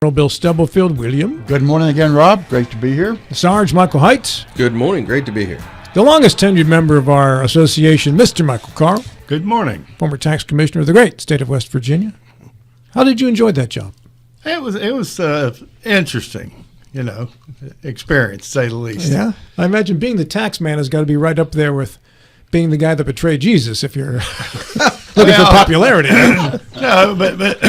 Colonel Bill Stubblefield, William. Good morning again, Rob. Great to be here. Sarge Michael Heights. Good morning. Great to be here. The longest tenured member of our association, Mr. Michael Carl. Good morning. Former tax commissioner of the great state of West Virginia. How did you enjoy that job? It was interesting, experience, to say the least. Yeah, I imagine being the tax man has got to be right up there with being the guy that betrayed Jesus if you're looking for popularity. No, but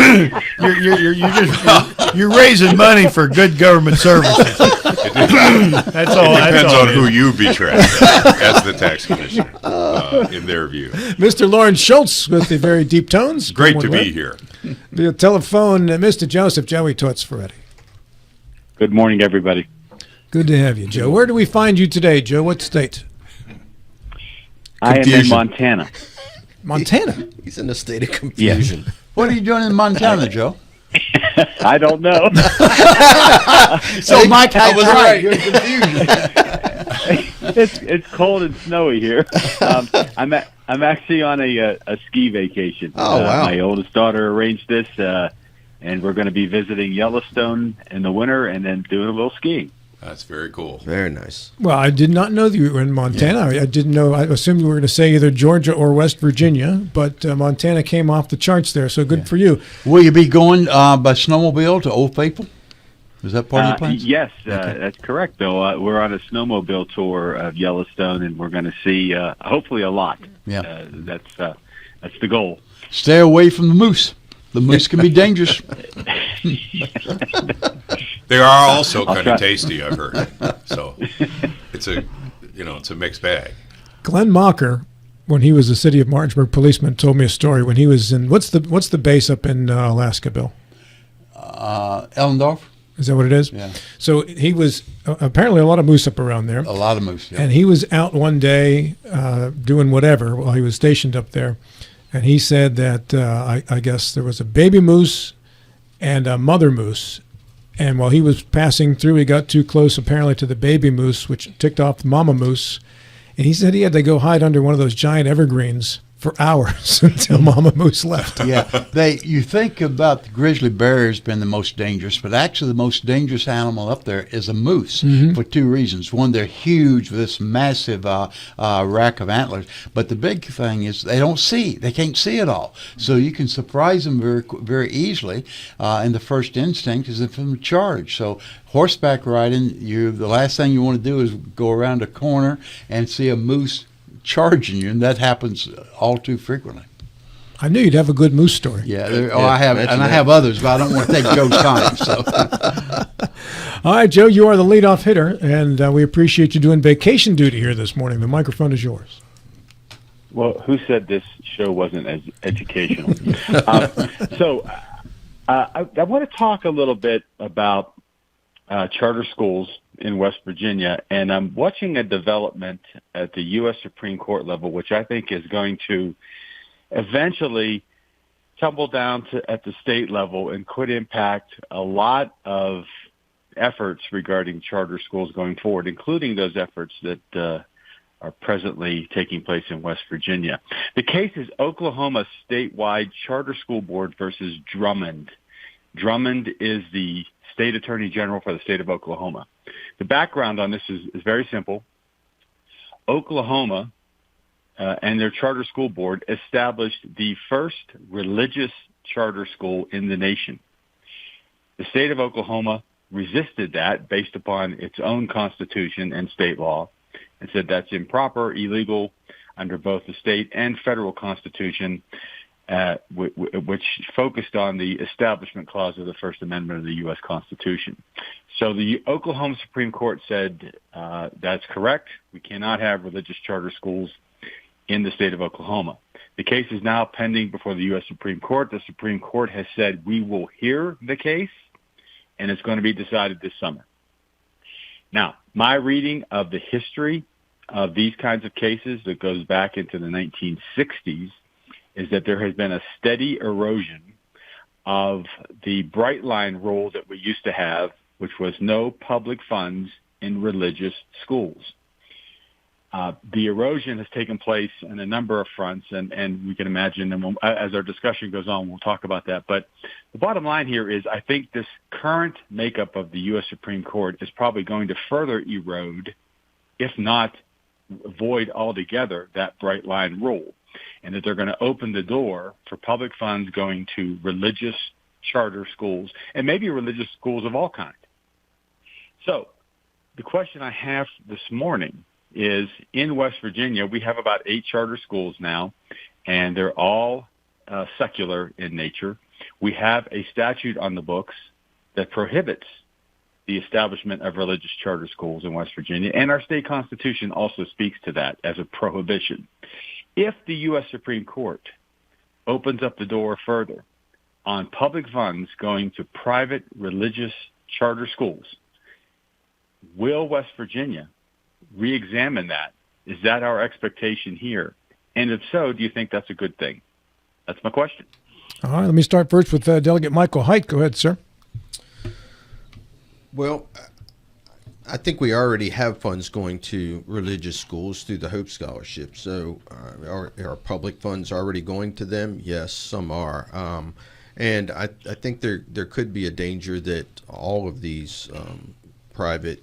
you're raising money for good government services. That's all. It depends on who you betray as the tax commissioner, in their view. Mr. Lawrence Schultz with the very deep tones. Great to be here. Via telephone, Mr. Joseph Joey Toots Ferretti. Good morning, everybody. Good to have you, Joe. Where do we find you today, Joe? What state? I am in Montana. Montana? He's in a state of confusion. Yeah. What are you doing in Montana, Joe? I don't know. So Mike, I was right. You're confused. It's cold and snowy here. I'm actually on a ski vacation. Oh, wow. My oldest daughter arranged this, and we're going to be visiting Yellowstone in the winter and then doing a little skiing. That's very cool. Very nice. Well, I did not know that you were in Montana. Yeah. I didn't know. I assumed you were going to say either Georgia or West Virginia, but Montana came off the charts there, so good for you. Will you be going by snowmobile to Old Faithful? Is that part of your plans? Yes, Okay. That's correct, Bill. We're on a snowmobile tour of Yellowstone, and we're going to see hopefully a lot. Yeah. That's the goal. Stay away from the moose. The moose can be dangerous. They are also kind of tasty, I've heard. So it's a mixed bag. Glenn Mocker, when he was a city of Martinsburg policeman, told me a story when he was in what's the base up in Alaska, Bill? Ellendorf? Is that what it is? Yeah. So he was apparently a lot of moose up around there. A lot of moose, yeah. And he was out one day doing whatever while he was stationed up there. And he said that I guess there was a baby moose and a mother moose. And while he was passing through, he got too close apparently to the baby moose, which ticked off the mama moose. And he said he had to go hide under one of those giant evergreens for hours until Mama Moose left. Yeah, you think about the grizzly bear as being the most dangerous, but actually the most dangerous animal up there is a moose for two reasons. One, they're huge with this massive rack of antlers, but the big thing is they can't see it all. So you can surprise them very, very easily, and the first instinct is for them to charge. So horseback riding, the last thing you want to do is go around a corner and see a moose charging you, and that happens all too frequently. I knew you'd have a good moose story. Yeah, I have others, but I don't want to take Joe's time. So, all right, Joe, you are the leadoff hitter, and we appreciate you doing vacation duty here this morning. The microphone is yours. Well, who said this show wasn't as educational? I want to talk a little bit about charter schools in West Virginia, and I'm watching a development at the U.S. Supreme Court level, which I think is going to eventually tumble down at the state level and could impact a lot of efforts regarding charter schools going forward, including those efforts that are presently taking place in West Virginia. The case is Oklahoma Statewide Charter School Board versus Drummond. Drummond is the state attorney general for the state of Oklahoma. The background on this is very simple. Oklahoma and their charter school board established the first religious charter school in the nation. The state of Oklahoma resisted that based upon its own constitution and state law and said that's improper, illegal under both the state and federal constitution, which focused on the Establishment Clause of the First Amendment of the U.S. Constitution. So the Oklahoma Supreme Court said that's correct. We cannot have religious charter schools in the state of Oklahoma. The case is now pending before the U.S. Supreme Court. The Supreme Court has said we will hear the case, and it's going to be decided this summer. Now, my reading of the history of these kinds of cases that goes back into the 1960s is that there has been a steady erosion of the bright line rule that we used to have, which was no public funds in religious schools. The erosion has taken place in a number of fronts, and we can imagine, and as our discussion goes on, we'll talk about that. But the bottom line here is I think this current makeup of the U.S. Supreme Court is probably going to further erode, if not void altogether, that bright line rule, and that they're going to open the door for public funds going to religious charter schools and maybe religious schools of all kinds. So the question I have this morning is, in West Virginia, we have about 8 charter schools now, and they're all secular in nature. We have a statute on the books that prohibits the establishment of religious charter schools in West Virginia, and our state constitution also speaks to that as a prohibition. If the U.S. Supreme Court opens up the door further on public funds going to private religious charter schools, will West Virginia re-examine that? Is that our expectation here? And if so, do you think that's a good thing? That's my question. All right, let me start first with Delegate Michael Haidt. Go ahead, sir. Well, I think we already have funds going to religious schools through the Hope Scholarship. So are public funds already going to them? Yes, some are. And I think there could be a danger that all of these private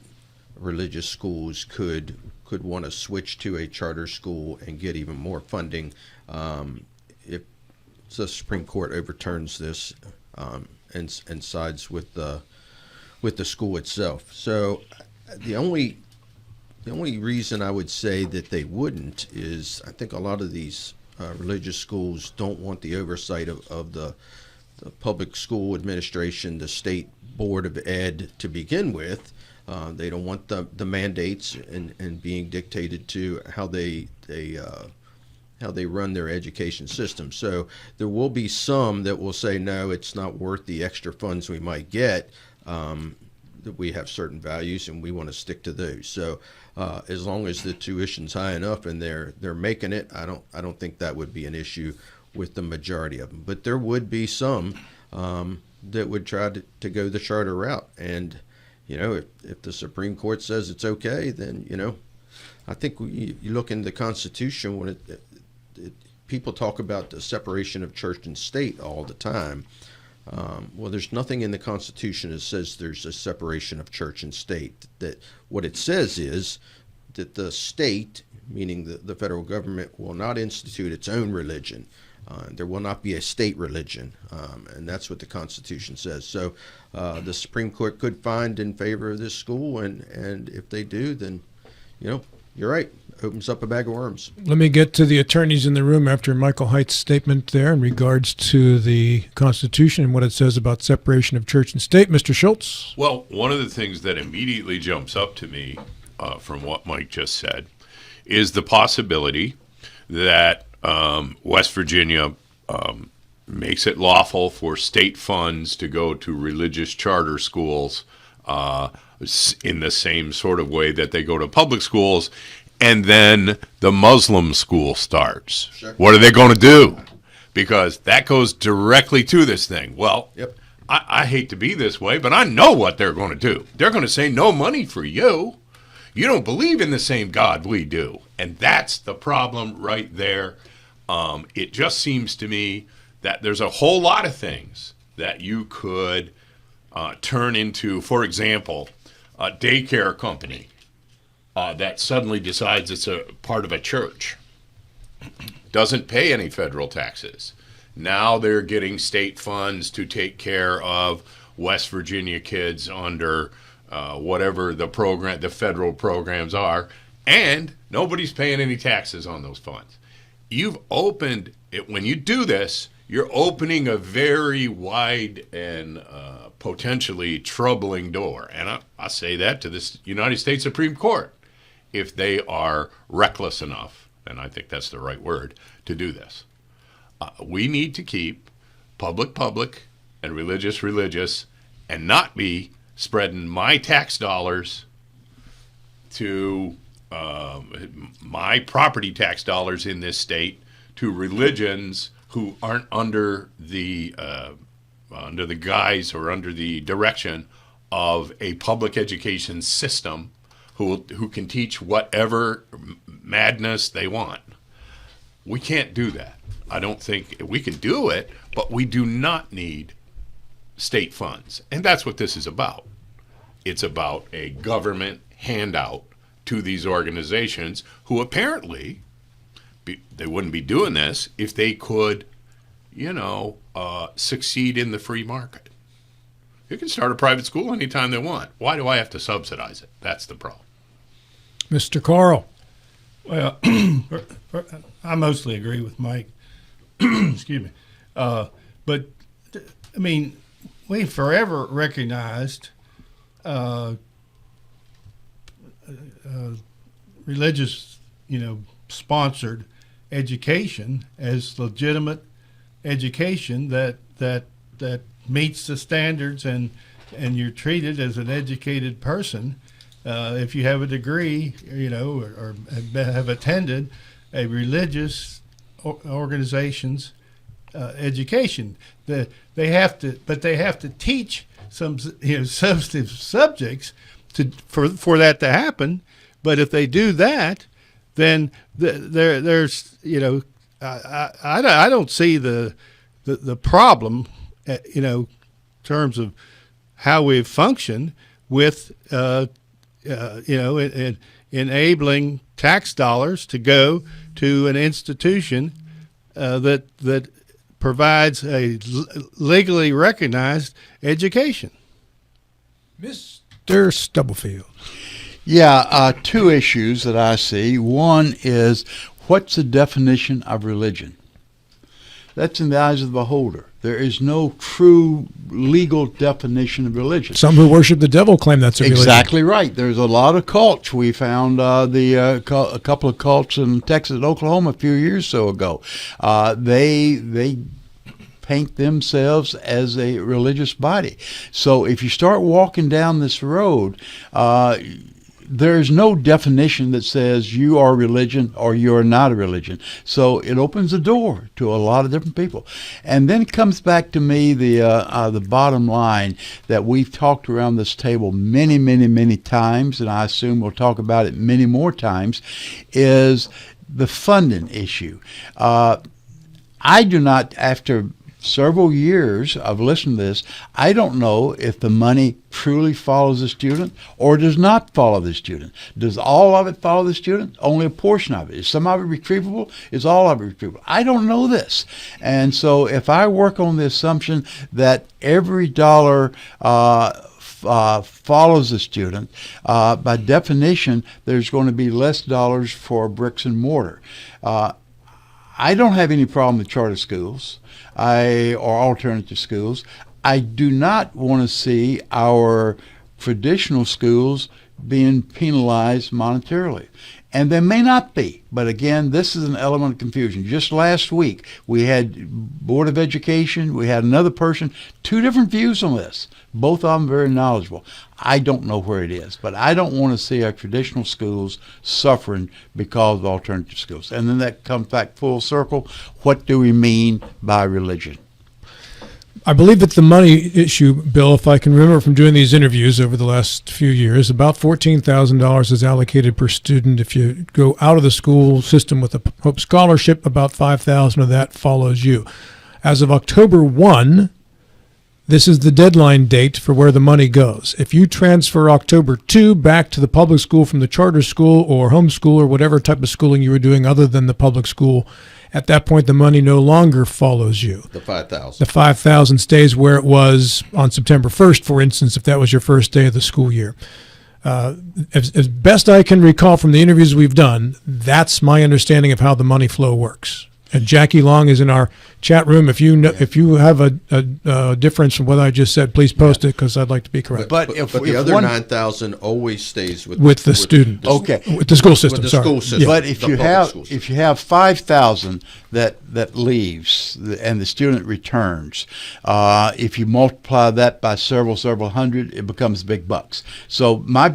religious schools could want to switch to a charter school and get even more funding if the Supreme Court overturns this and sides with the school itself. So the only reason I would say that they wouldn't is I think a lot of these religious schools don't want the oversight of the public school administration, the state board of ed to begin with. They don't want the mandates and being dictated to how they run their education system. So there will be some that will say, no, it's not worth the extra funds we might get. That we have certain values and we want to stick to those. So as long as the tuition's high enough and they're making it, I don't think that would be an issue with the majority of them. But there would be some that would try to go the charter route. And if the Supreme Court says it's okay, then I think you look in the Constitution when people talk about the separation of church and state all the time. Well, there's nothing in the Constitution that says there's a separation of church and state. That what it says is that the state, meaning the federal government, will not institute its own religion. There will not be a state religion, and that's what the Constitution says. So the Supreme Court could find in favor of this school, and if they do, then, you're right. Opens up a bag of worms. Let me get to the attorneys in the room after Michael Haidt's statement there in regards to the Constitution and what it says about separation of church and state. Mr. Schultz? Well, one of the things that immediately jumps up to me from what Mike just said is the possibility that West Virginia makes it lawful for state funds to go to religious charter schools in the same sort of way that they go to public schools. And then the Muslim school starts. Sure. What are they going to do? Because that goes directly to this thing. Well, Yep. I hate to be this way, but I know what they're going to do. They're going to say no money for you. You don't believe in the same God we do. And that's the problem right there. It just seems to me that there's a whole lot of things that you could turn into, for example, a daycare company. That suddenly decides it's a part of a church, doesn't pay any federal taxes. Now they're getting state funds to take care of West Virginia kids under whatever the federal programs are, and nobody's paying any taxes on those funds. You've opened it. When you do this, you're opening a very wide and potentially troubling door. And I say that to this United States Supreme Court. If they are reckless enough, and I think that's the right word, to do this. We need to keep public, and religious, and not be spreading my tax dollars to my property tax dollars in this state to religions who aren't under the guise or under the direction of a public education system who can teach whatever madness they want. We can't do that. I don't think we can do it, but we do not need state funds. And that's what this is about. It's about a government handout to these organizations who apparently they wouldn't be doing this if they could, succeed in the free market. You can start a private school anytime they want. Why do I have to subsidize it? That's the problem. Mr. Carl. Well, I mostly agree with Mike. Excuse me. But, I mean, we forever recognized religious, sponsored education as legitimate education that meets the standards, and you're treated as an educated person if you have a degree, or have attended a religious organization's education. They have to teach some substantive subjects for that to happen. But if they do that, then there's I don't see the problem, in terms of how we function with enabling tax dollars to go to an institution that provides a legally recognized education. Mr. Stubblefield. Yeah, two issues that I see. One is, what's the definition of religion? That's in the eyes of the beholder. There is no true legal definition of religion. Some who worship the devil claim that's a religion. Exactly right. There's a lot of cults. We found a couple of cults in Texas and Oklahoma a few years or so ago. They paint themselves as a religious body. So if you start walking down this road, there's no definition that says you are religion or you're not a religion. So it opens the door to a lot of different people. And then it comes back to me the bottom line that we've talked around this table many, many, many times, and I assume we'll talk about it many more times, is the funding issue. I do not, after several years of listening to this, I don't know if the money truly follows the student or does not follow the student. Does all of it follow the student? Only a portion of it. Is some of it retrievable? Is all of it retrievable? I don't know this. And so if I work on the assumption that every dollar follows the student, by definition, there's going to be less dollars for bricks and mortar. I don't have any problem with charter schools or alternative schools. I do not want to see our traditional schools being penalized monetarily. And they may not be. But again, this is an element of confusion. Just last week, we had Board of Education, we had another person, two different views on this. Both of them very knowledgeable. I don't know where it is, but I don't want to see our traditional schools suffering because of alternative schools. And then that comes back full circle. What do we mean by religion? I believe that the money issue, Bill, if I can remember from doing these interviews over the last few years, about $14,000 is allocated per student. If you go out of the school system with a Hope Scholarship, about $5,000 of that follows you. As of October 1, this is the deadline date for where the money goes. If you transfer October 2 back to the public school from the charter school or homeschool or whatever type of schooling you were doing other than the public school, at that point the money no longer follows you. The 5,000. The 5,000 stays where it was on September 1st, for instance, if that was your first day of the school year. As best I can recall from the interviews we've done, that's my understanding of how the money flow works. And Jackie Long is in our chat room. If you know, if you have a difference from what I just said, please post it because I'd like to be correct. But the other 9,000 always stays with the student. Okay, with the school system. With the school system. But if you have 5,000 that leaves and the student returns, if you multiply that by several hundred, it becomes big bucks. So my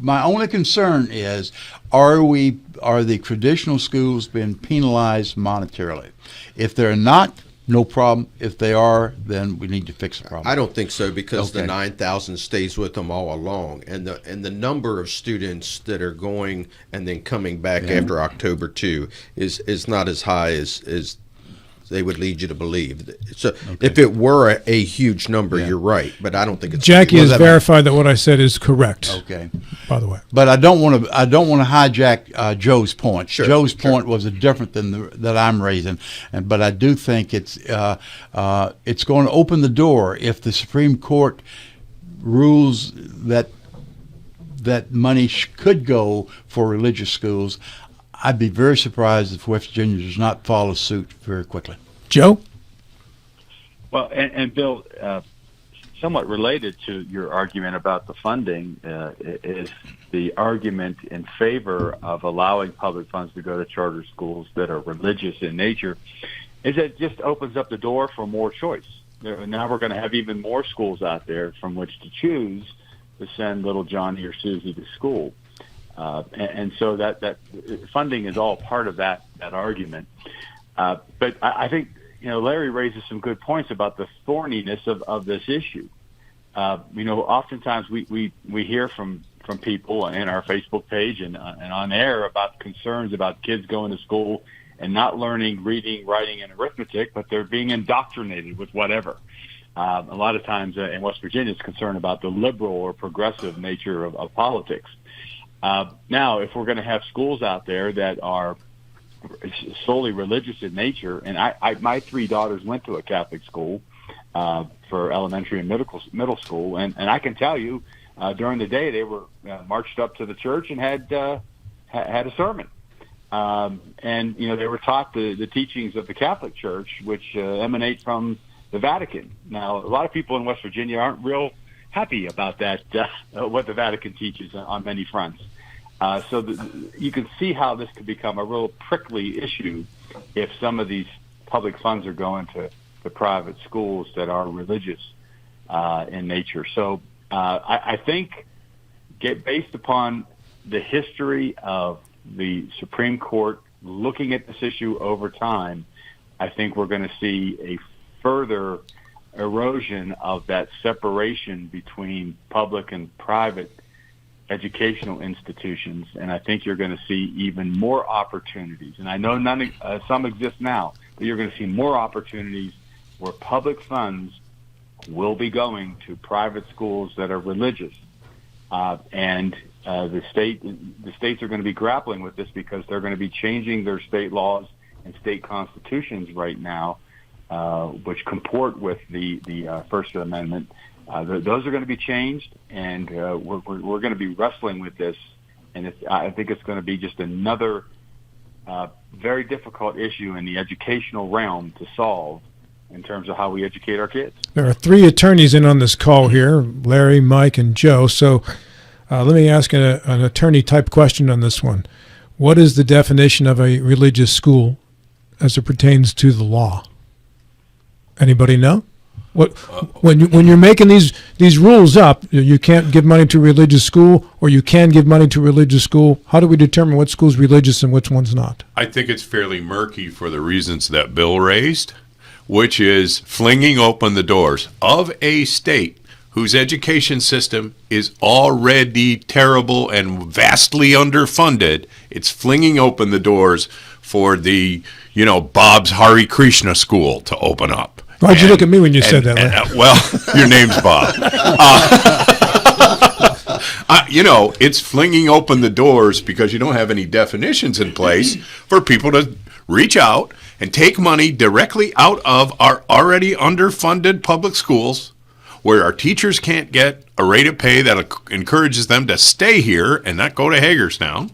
only concern is, are the traditional schools being penalized monetarily? If they're not, no problem. If they are, then we need to fix the problem. I don't think so, because the Okay. 9,000 stays with them all along, and the number of students that are going and then coming back after October 2 is not as high as they would lead you to believe. So if it were a huge number, you're right, but I don't think it's. Jackie Well, has that- verified that what I said is correct. Okay. By the way, But I don't want to hijack Joe's point. Sure, Joe's point was a different than that I'm raising, but I do think it's going to open the door if the Supreme Court rules that money could go for religious schools. I'd be very surprised if West Virginia does not follow suit very quickly. Joe. Well, and Bill, somewhat related to your argument about the funding is the argument in favor of allowing public funds to go to charter schools that are religious in nature, is that it just opens up the door for more choice. Now we're going to have even more schools out there from which to choose to send little Johnny or Susie to school. And so that funding is all part of that argument. But I think, Larry raises some good points about the thorniness of this issue. Oftentimes we hear from people in our Facebook page and on air about concerns about kids going to school and not learning reading, writing, and arithmetic, but they're being indoctrinated with whatever. A lot of times in West Virginia, it's concerned about the liberal or progressive nature of politics. Now, if we're going to have schools out there that are solely religious in nature, and my three daughters went to a Catholic school for elementary and middle school, and I can tell you, during the day they were marched up to the church and had a sermon, and they were taught the teachings of the Catholic Church, which emanate from the Vatican. Now, a lot of people in West Virginia aren't real happy about that, what the Vatican teaches on many fronts. So you can see how this could become a real prickly issue if some of these public funds are going to private schools that are religious in nature. So I think, based upon the history of the Supreme Court looking at this issue over time, I think we're going to see a further erosion of that separation between public and private educational institutions, and I think you're going to see even more opportunities. And I know some exist now, but you're going to see more opportunities where public funds will be going to private schools that are religious, and the states are going to be grappling with this because they're going to be changing their state laws and state constitutions right now, which comport with the First Amendment. Those are going to be changed, and we're going to be wrestling with this. And I think it's going to be just another very difficult issue in the educational realm to solve in terms of how we educate our kids. There are three attorneys in on this call here, Larry, Mike, and Joe. So let me ask an attorney-type question on this one. What is the definition of a religious school as it pertains to the law? Anybody know? When you're making these rules up, you can't give money to a religious school, or you can give money to a religious school. How do we determine what school's religious and which one's not? I think it's fairly murky for the reasons that Bill raised, which is flinging open the doors of a state whose education system is already terrible and vastly underfunded. It's flinging open the doors for the, Bob's Hare Krishna school to open up. Why'd you look at me when you said that, Larry? Well, your name's Bob. It's flinging open the doors because you don't have any definitions in place for people to reach out and take money directly out of our already underfunded public schools, where our teachers can't get a rate of pay that encourages them to stay here and not go to Hagerstown.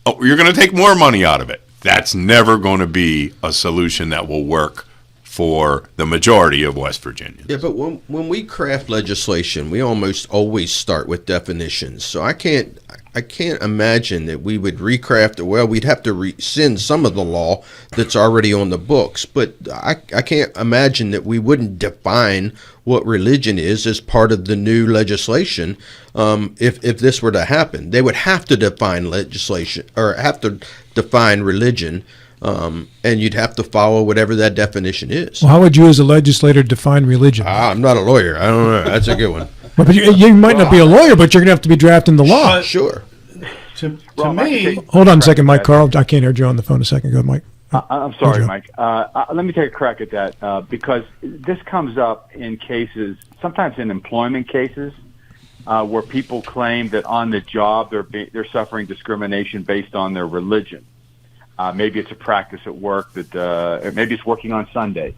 Oh, you're going to take more money out of it. That's never going to be a solution that will work for the majority of West Virginia. Yeah, but when we craft legislation, we almost always start with definitions. So I can't imagine that we would recraft it. Well, we'd have to rescind some of the law that's already on the books, but I can't imagine that we wouldn't define what religion is as part of the new legislation. If this were to happen, they would have to define legislation or have to define religion and you'd have to follow whatever that definition is. Well, how would you, as a legislator, define religion? I'm not a lawyer. I don't know. That's a good one. Well, but you might not be a lawyer, but you're going to have to be drafting the law. Sure. To Well, I me, can Hold on a second, Mike. Carl, I can't hear Joe on the phone a second. Go ahead, Mike. I'm sorry, Joe. Mike. Let me take a crack at that because this comes up in cases, sometimes in employment cases, where people claim that on the job they're suffering discrimination based on their religion. Maybe it's a practice at work that maybe it's working on Sunday,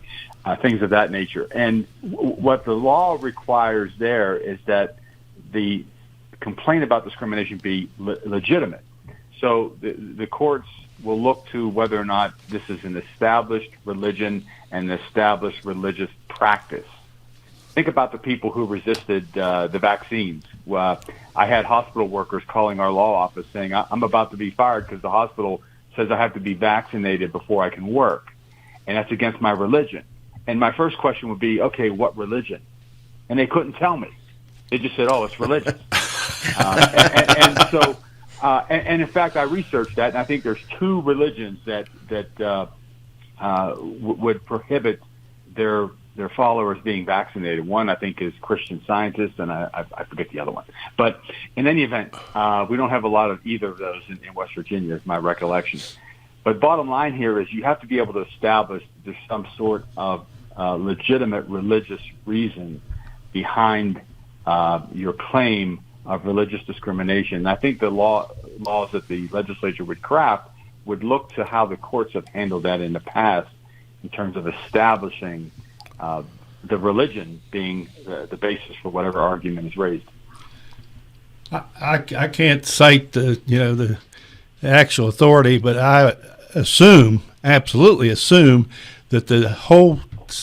things of that nature. And what the law requires there is that the complaint about discrimination be legitimate. So the courts will look to whether or not this is an established religion and an established religious practice. Think about the people who resisted the vaccines. I had hospital workers calling our law office saying, I'm about to be fired because the hospital says I have to be vaccinated before I can work, and that's against my religion. And my first question would be, okay, what religion? And they couldn't tell me. They just said, oh, it's religious. And in fact, I researched that, and I think there's two religions that would prohibit their followers being vaccinated. One, I think, is Christian Scientists, and I forget the other one. But in any event, we don't have a lot of either of those in West Virginia, is my recollection. But bottom line here is you have to be able to establish there's some sort of legitimate religious reason behind your claim of religious discrimination. And I think the laws that the legislature would craft would look to how the courts have handled that in the past in terms of establishing the religion being the basis for whatever argument is raised. I can't cite the actual authority, but I absolutely assume that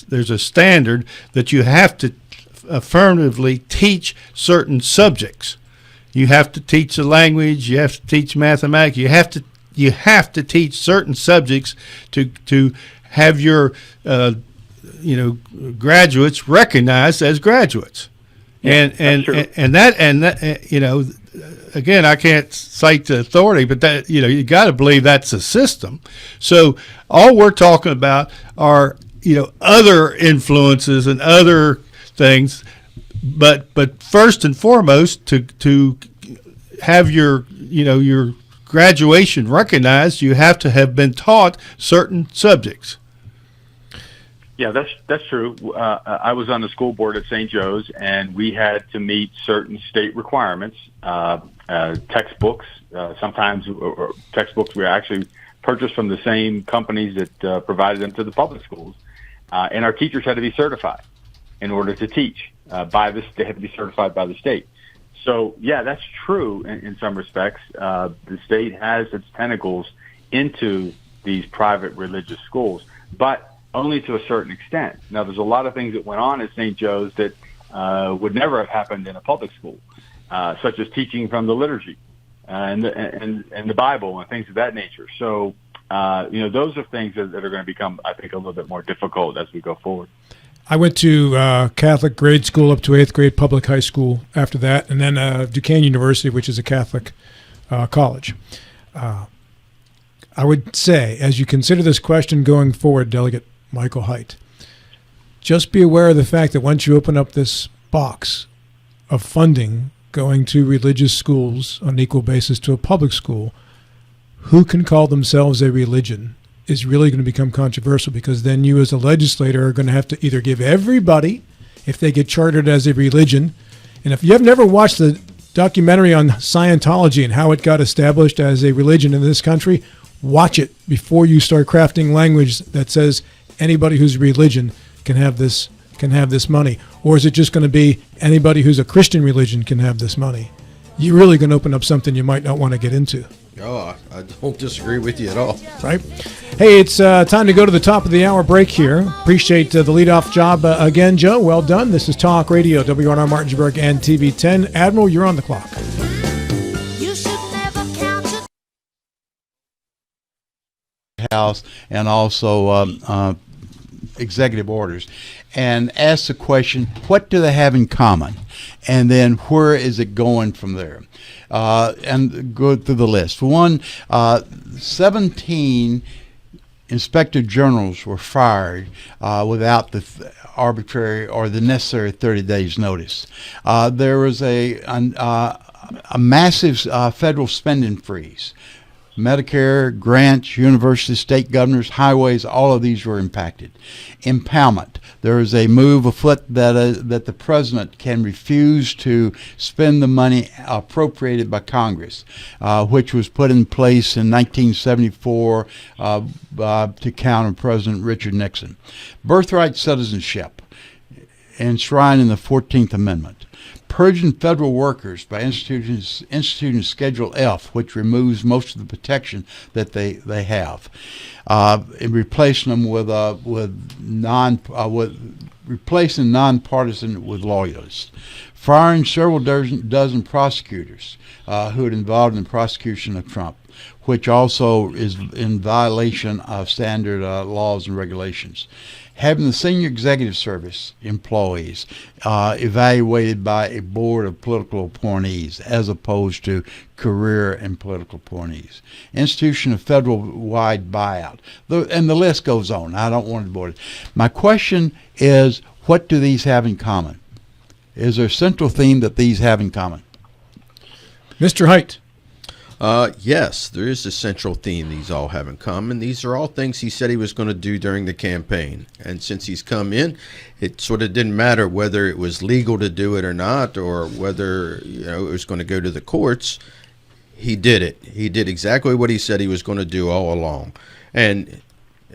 there's a standard that you have to affirmatively teach certain subjects. You have to teach the language. You have to teach mathematics. You have to teach certain subjects to have your graduates recognized as graduates. And that again, I can't cite the authority, but that you got to believe that's a system. So all we're talking about are other influences and other things, but first and foremost, to have your graduation recognized, you have to have been taught certain subjects. Yeah, that's true. I was on the school board at St. Joe's, and we had to meet certain state requirements. Textbooks, sometimes or textbooks were actually purchased from the same companies that provided them to the public schools, and our teachers had to be certified in order to teach. They had to be certified by the state. So, yeah, that's true in some respects. The state has its tentacles into these private religious schools, but only to a certain extent. Now, there's a lot of things that went on at St. Joe's that would never have happened in a public school, such as teaching from the liturgy and the Bible and things of that nature. So, those are things that are going to become, I think, a little bit more difficult as we go forward. I went to Catholic grade school up to 8th grade, public high school after that, and then Duquesne University, which is a Catholic college. I would say, as you consider this question going forward, Delegate Michael Haidt, just be aware of the fact that once you open up this box of funding going to religious schools on an equal basis to a public school, who can call themselves a religion is really going to become controversial, because then you as a legislator are going to have to either give everybody, if they get chartered as a religion, and if you have never watched the documentary on Scientology and how it got established as a religion in this country, watch it before you start crafting language that says anybody who's a religion can have this money. Or is it just going to be anybody who's a Christian religion can have this money? You're really going to open up something you might not want to get into. Oh, I don't disagree with you at all. Right? Hey, it's time to go to the top of the hour break here. Appreciate the leadoff job again, Joe. Well done. This is Talk Radio, WRNR Martinsburg and TV 10. Admiral, you're on the clock. House and also executive orders, and ask the question, what do they have in common? And then where is it going from there? And go through the list. For one, 17 inspector generals were fired without the arbitrary or the necessary 30 days notice. There was a massive federal spending freeze. Medicare, grants, universities, state governors, highways, all of these were impacted. Impoundment. There is a move afoot that the president can refuse to spend the money appropriated by Congress, which was put in place in 1974 to counter President Richard Nixon. Birthright citizenship, enshrined in the 14th Amendment. Purging federal workers by instituting Schedule F, which removes most of the protection that they have, and replacing them with replacing nonpartisan with loyalists. Firing several dozen prosecutors who had involved in the prosecution of Trump, which also is in violation of standard laws and regulations. Having the senior executive service employees evaluated by a board of political appointees as opposed to career and political appointees. Institution of federal-wide buyout. And the list goes on. I don't want to bore it. My question is, what do these have in common? Is there a central theme that these have in common? Mr. Height. Yes, there is a central theme these all have in common. These are all things he said he was going to do during the campaign. And since he's come in, it sort of didn't matter whether it was legal to do it or not, or whether it was going to go to the courts. He did it. He did exactly what he said he was going to do all along. And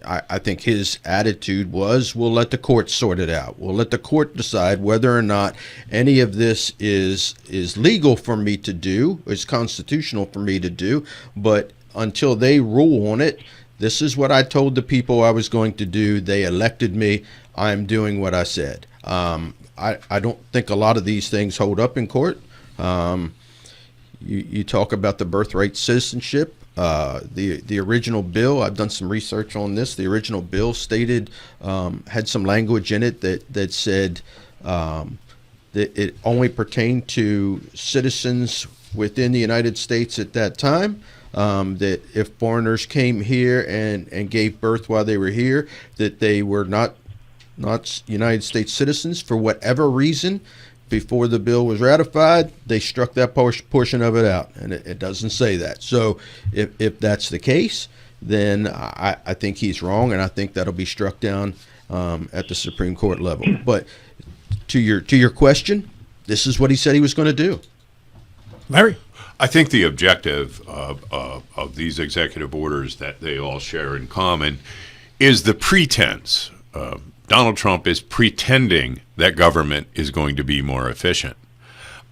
I think his attitude was, we'll let the court sort it out. We'll let the court decide whether or not any of this is legal for me to do, is constitutional for me to do. But until they rule on it, this is what I told the people I was going to do. They elected me. I'm doing what I said. I don't think a lot of these things hold up in court. You talk about the birthright citizenship. The original bill, I've done some research on this. The original bill stated, had some language in it that said that it only pertained to citizens within the United States at that time. That if foreigners came here and gave birth while they were here, that they were not United States citizens for whatever reason. Before the bill was ratified, they struck that portion of it out, and it doesn't say that. So if that's the case, then I think he's wrong, and I think that'll be struck down at the Supreme Court level. But to your question, this is what he said he was going to do. Larry? I think the objective of these executive orders that they all share in common is the pretense. Donald Trump is pretending that government is going to be more efficient.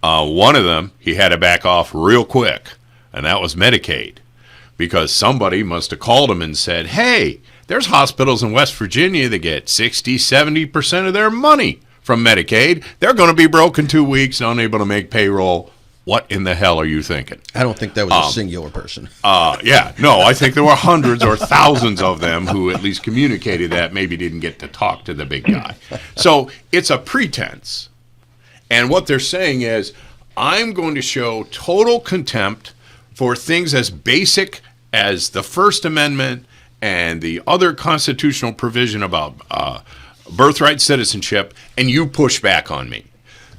One of them, he had to back off real quick, and that was Medicaid, because somebody must have called him and said, hey, there's hospitals in West Virginia that get 60, 70% of their money from Medicaid. They're going to be broke in 2 weeks, unable to make payroll. What in the hell are you thinking? I don't think that was a singular person. Yeah, no, I think there were hundreds or thousands of them who at least communicated that, maybe didn't get to talk to the big guy. So it's a pretense. And what they're saying is, I'm going to show total contempt for things as basic as the First Amendment and the other constitutional provision about birthright citizenship, and you push back on me.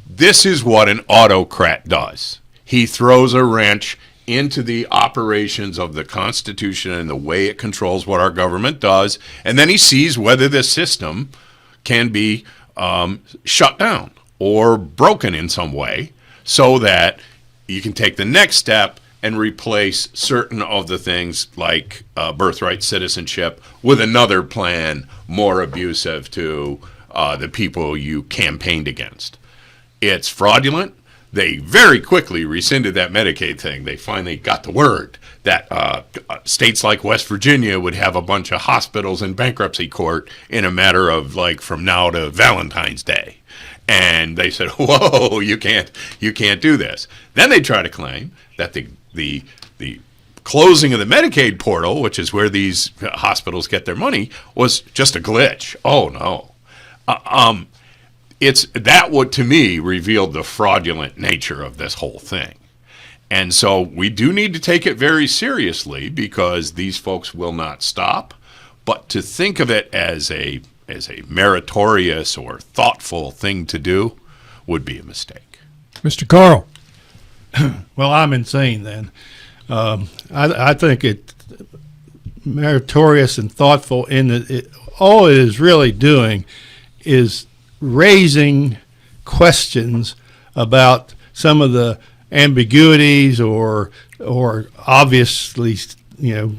This is what an autocrat does. He throws a wrench into the operations of the Constitution and the way it controls what our government does, and then he sees whether the system can be shut down or broken in some way so that you can take the next step and replace certain of the things like birthright citizenship with another plan more abusive to the people you campaigned against. It's fraudulent. They very quickly rescinded that Medicaid thing. They finally got the word that states like West Virginia would have a bunch of hospitals in bankruptcy court in a matter of from now to Valentine's Day. And they said, whoa, you can't do this. Then they try to claim that the closing of the Medicaid portal, which is where these hospitals get their money, was just a glitch. Oh, no. That would, to me, revealed the fraudulent nature of this whole thing. And so we do need to take it very seriously because these folks will not stop. But to think of it as a meritorious or thoughtful thing to do would be a mistake. Mr. Carl. Well, I'm insane then. I think it meritorious and thoughtful in that all it is really doing is raising questions about some of the ambiguities or obviously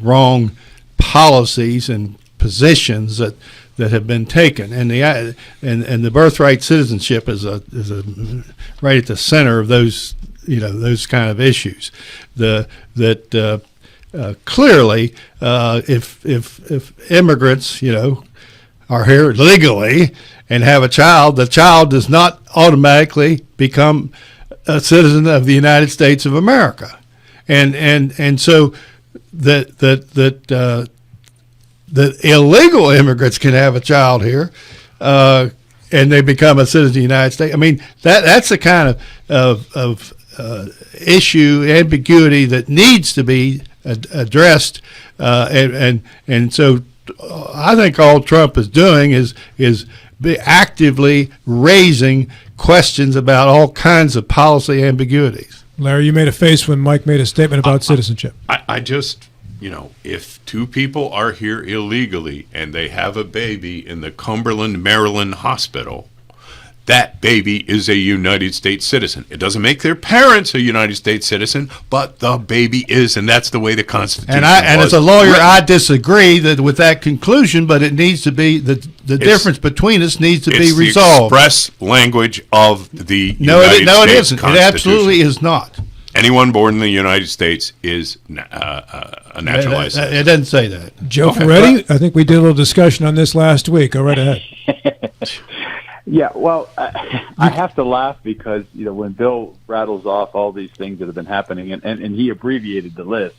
wrong policies and positions that have been taken, and the birthright citizenship is a right at the center of those those kind of issues. Clearly, if immigrants are here legally and have a child, the child does not automatically become a citizen of the United States of America, and so that illegal immigrants can have a child here, and they become a citizen of the United States. I mean, that's the kind of issue, ambiguity that needs to be addressed, and so I think all Trump is doing is be actively raising questions about all kinds of policy ambiguities. Larry, you made a face when Mike made a statement about citizenship. I just, if two people are here illegally and they have a baby in the Cumberland, Maryland hospital, that baby is a United States citizen. It doesn't make their parents a United States citizen, but the baby is, and that's the way the Constitution and as a lawyer, I disagree with that conclusion, but it needs to be, the difference between us needs to be resolved. The express language of the No, United it States isn't. It Constitution. absolutely is not. Anyone born in the United States is a naturalized citizen. It doesn't say that. Joe Ferretti, I think we did a little discussion on this last week. Go right ahead. Yeah, well, I have to laugh because, when Bill rattles off all these things that have been happening, and he abbreviated the list,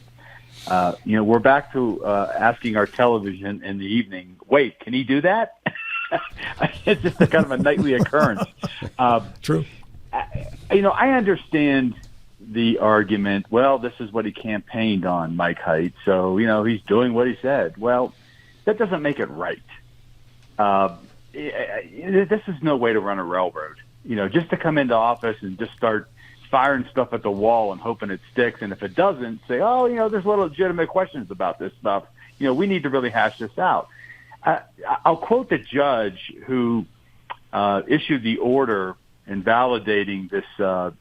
we're back to asking our television in the evening, wait, can he do that? It's just a kind of a nightly occurrence. True. I understand the argument, well, this is what he campaigned on, Mike Height, so, he's doing what he said. Well, that doesn't make it right. This is no way to run a railroad. Just to come into office and just start firing stuff at the wall and hoping it sticks. And if it doesn't, say, there's a lot of legitimate questions about this stuff. We need to really hash this out. I'll quote the judge who issued the order invalidating this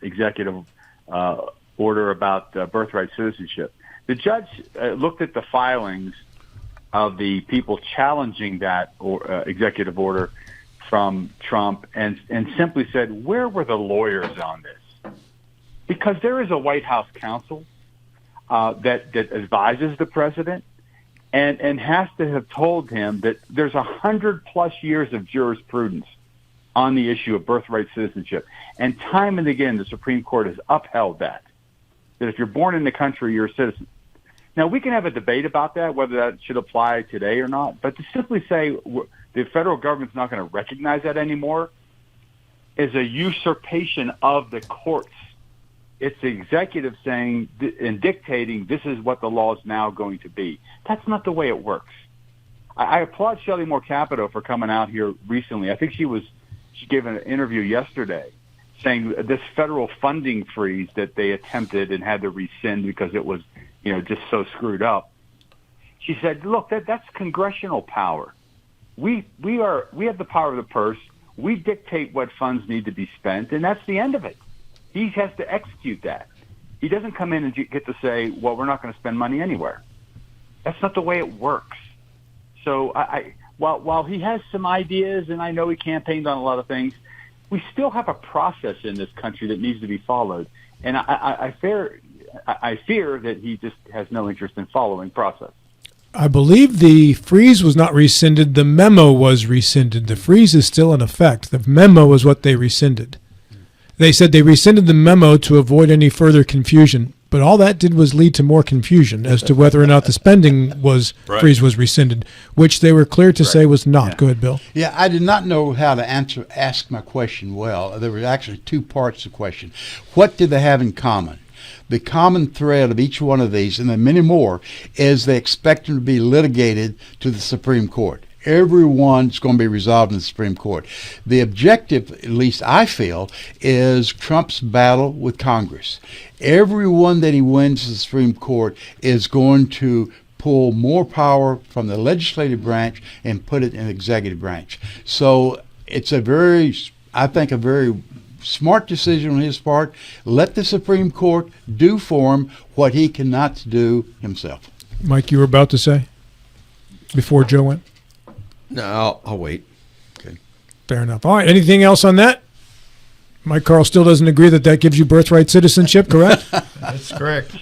executive order about birthright citizenship. The judge looked at the filings of the people challenging that executive order from Trump and simply said, where were the lawyers on this? Because there is a White House counsel that advises the president and has to have told him that there's 100+ years of jurisprudence on the issue of birthright citizenship. And time and again, the Supreme Court has upheld that if you're born in the country, you're a citizen. Now, we can have a debate about that, whether that should apply today or not. But to simply say the federal government's not going to recognize that anymore is a usurpation of the courts. It's the executive saying and dictating this is what the law is now going to be. That's not the way it works. I applaud Shelley Moore Capito for coming out here recently. I think she gave an interview yesterday saying this federal funding freeze that they attempted and had to rescind because it was just so screwed up. She said, look, that's congressional power. We have the power of the purse. We dictate what funds need to be spent, and that's the end of it. He has to execute that. He doesn't come in and get to say, well, we're not going to spend money anywhere. That's not the way it works. So while he has some ideas, and I know he campaigned on a lot of things, we still have a process in this country that needs to be followed. And I fear that he just has no interest in following process. I believe the freeze was not rescinded. The memo was rescinded. The freeze is still in effect. The memo is what they rescinded. They said they rescinded the memo to avoid any further confusion, but all that did was lead to more confusion as to whether or not the spending freeze was rescinded, which they were clear to say was not. Yeah. Go ahead, Bill. Yeah, I did not know how to ask my question well. There were actually two parts of the question. What did they have in common? the common thread of each one of these, and there are many more, is they expect them to be litigated to the Supreme Court. Everyone's going to be resolved in the Supreme Court. The objective, at least I feel, is Trump's battle with Congress. Everyone that he wins the Supreme Court is going to pull more power from the legislative branch and put it in the executive branch. So it's I think a very smart decision on his part. Let the Supreme Court do for him what he cannot do himself. Mike, you were about to say before Joe went? No, I'll wait. Okay. Fair enough. All right. Anything else on that? Mike Carl still doesn't agree that gives you birthright citizenship, correct? That's correct.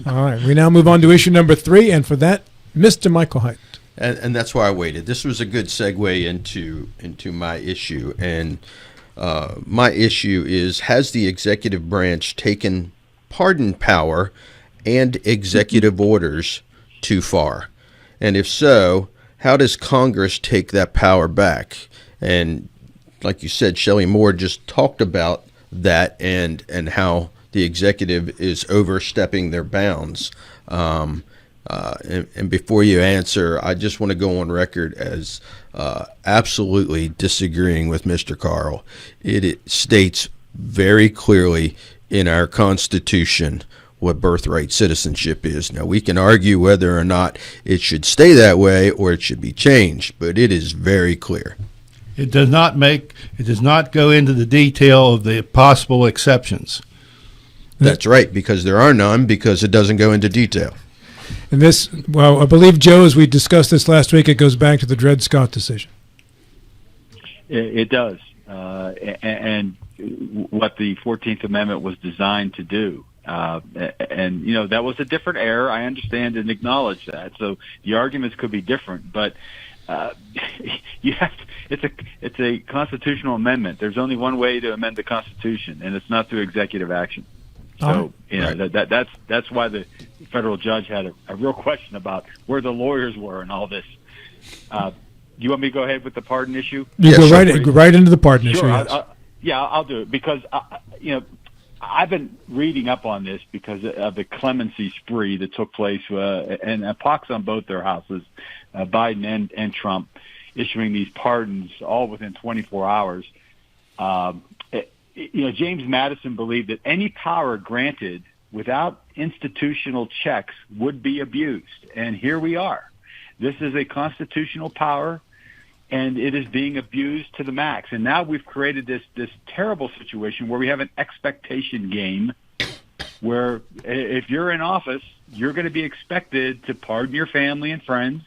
All right. We now move on to issue number 3, and for that, Mr. Michael Haidt. And that's why I waited. This was a good segue into my issue. And my issue is, has the executive branch taken pardon power and executive orders too far? And if so, how does Congress take that power back? And like you said, Shelley Moore just talked about that and how the executive is overstepping their bounds. And before you answer, I just want to go on record as absolutely disagreeing with Mr. Carl. It states very clearly in our Constitution what birthright citizenship is. Now, we can argue whether or not it should stay that way or it should be changed, but it is very clear. It does not go into the detail of the possible exceptions. That's right, because there are none, because it doesn't go into detail. And this, well, I believe, Joe, as we discussed this last week, it goes back to the Dred Scott decision. It does. And what the 14th Amendment was designed to do. And, that was a different era. I understand and acknowledge that. So the arguments could be different, but it's a constitutional amendment. There's only one way to amend the Constitution, and it's not through executive action. So, that's why the federal judge had a real question about where the lawyers were and all this. You want me to go ahead with the pardon issue? You go right into the pardon issue. Yes. I'll do it because, I've been reading up on this because of the clemency spree that took place and pox on both their houses, Biden and Trump, issuing these pardons all within 24 hours. James Madison believed that any power granted without institutional checks would be abused. And here we are. This is a constitutional power, and it is being abused to the max. And now we've created this terrible situation where we have an expectation game where if you're in office, you're going to be expected to pardon your family and friends,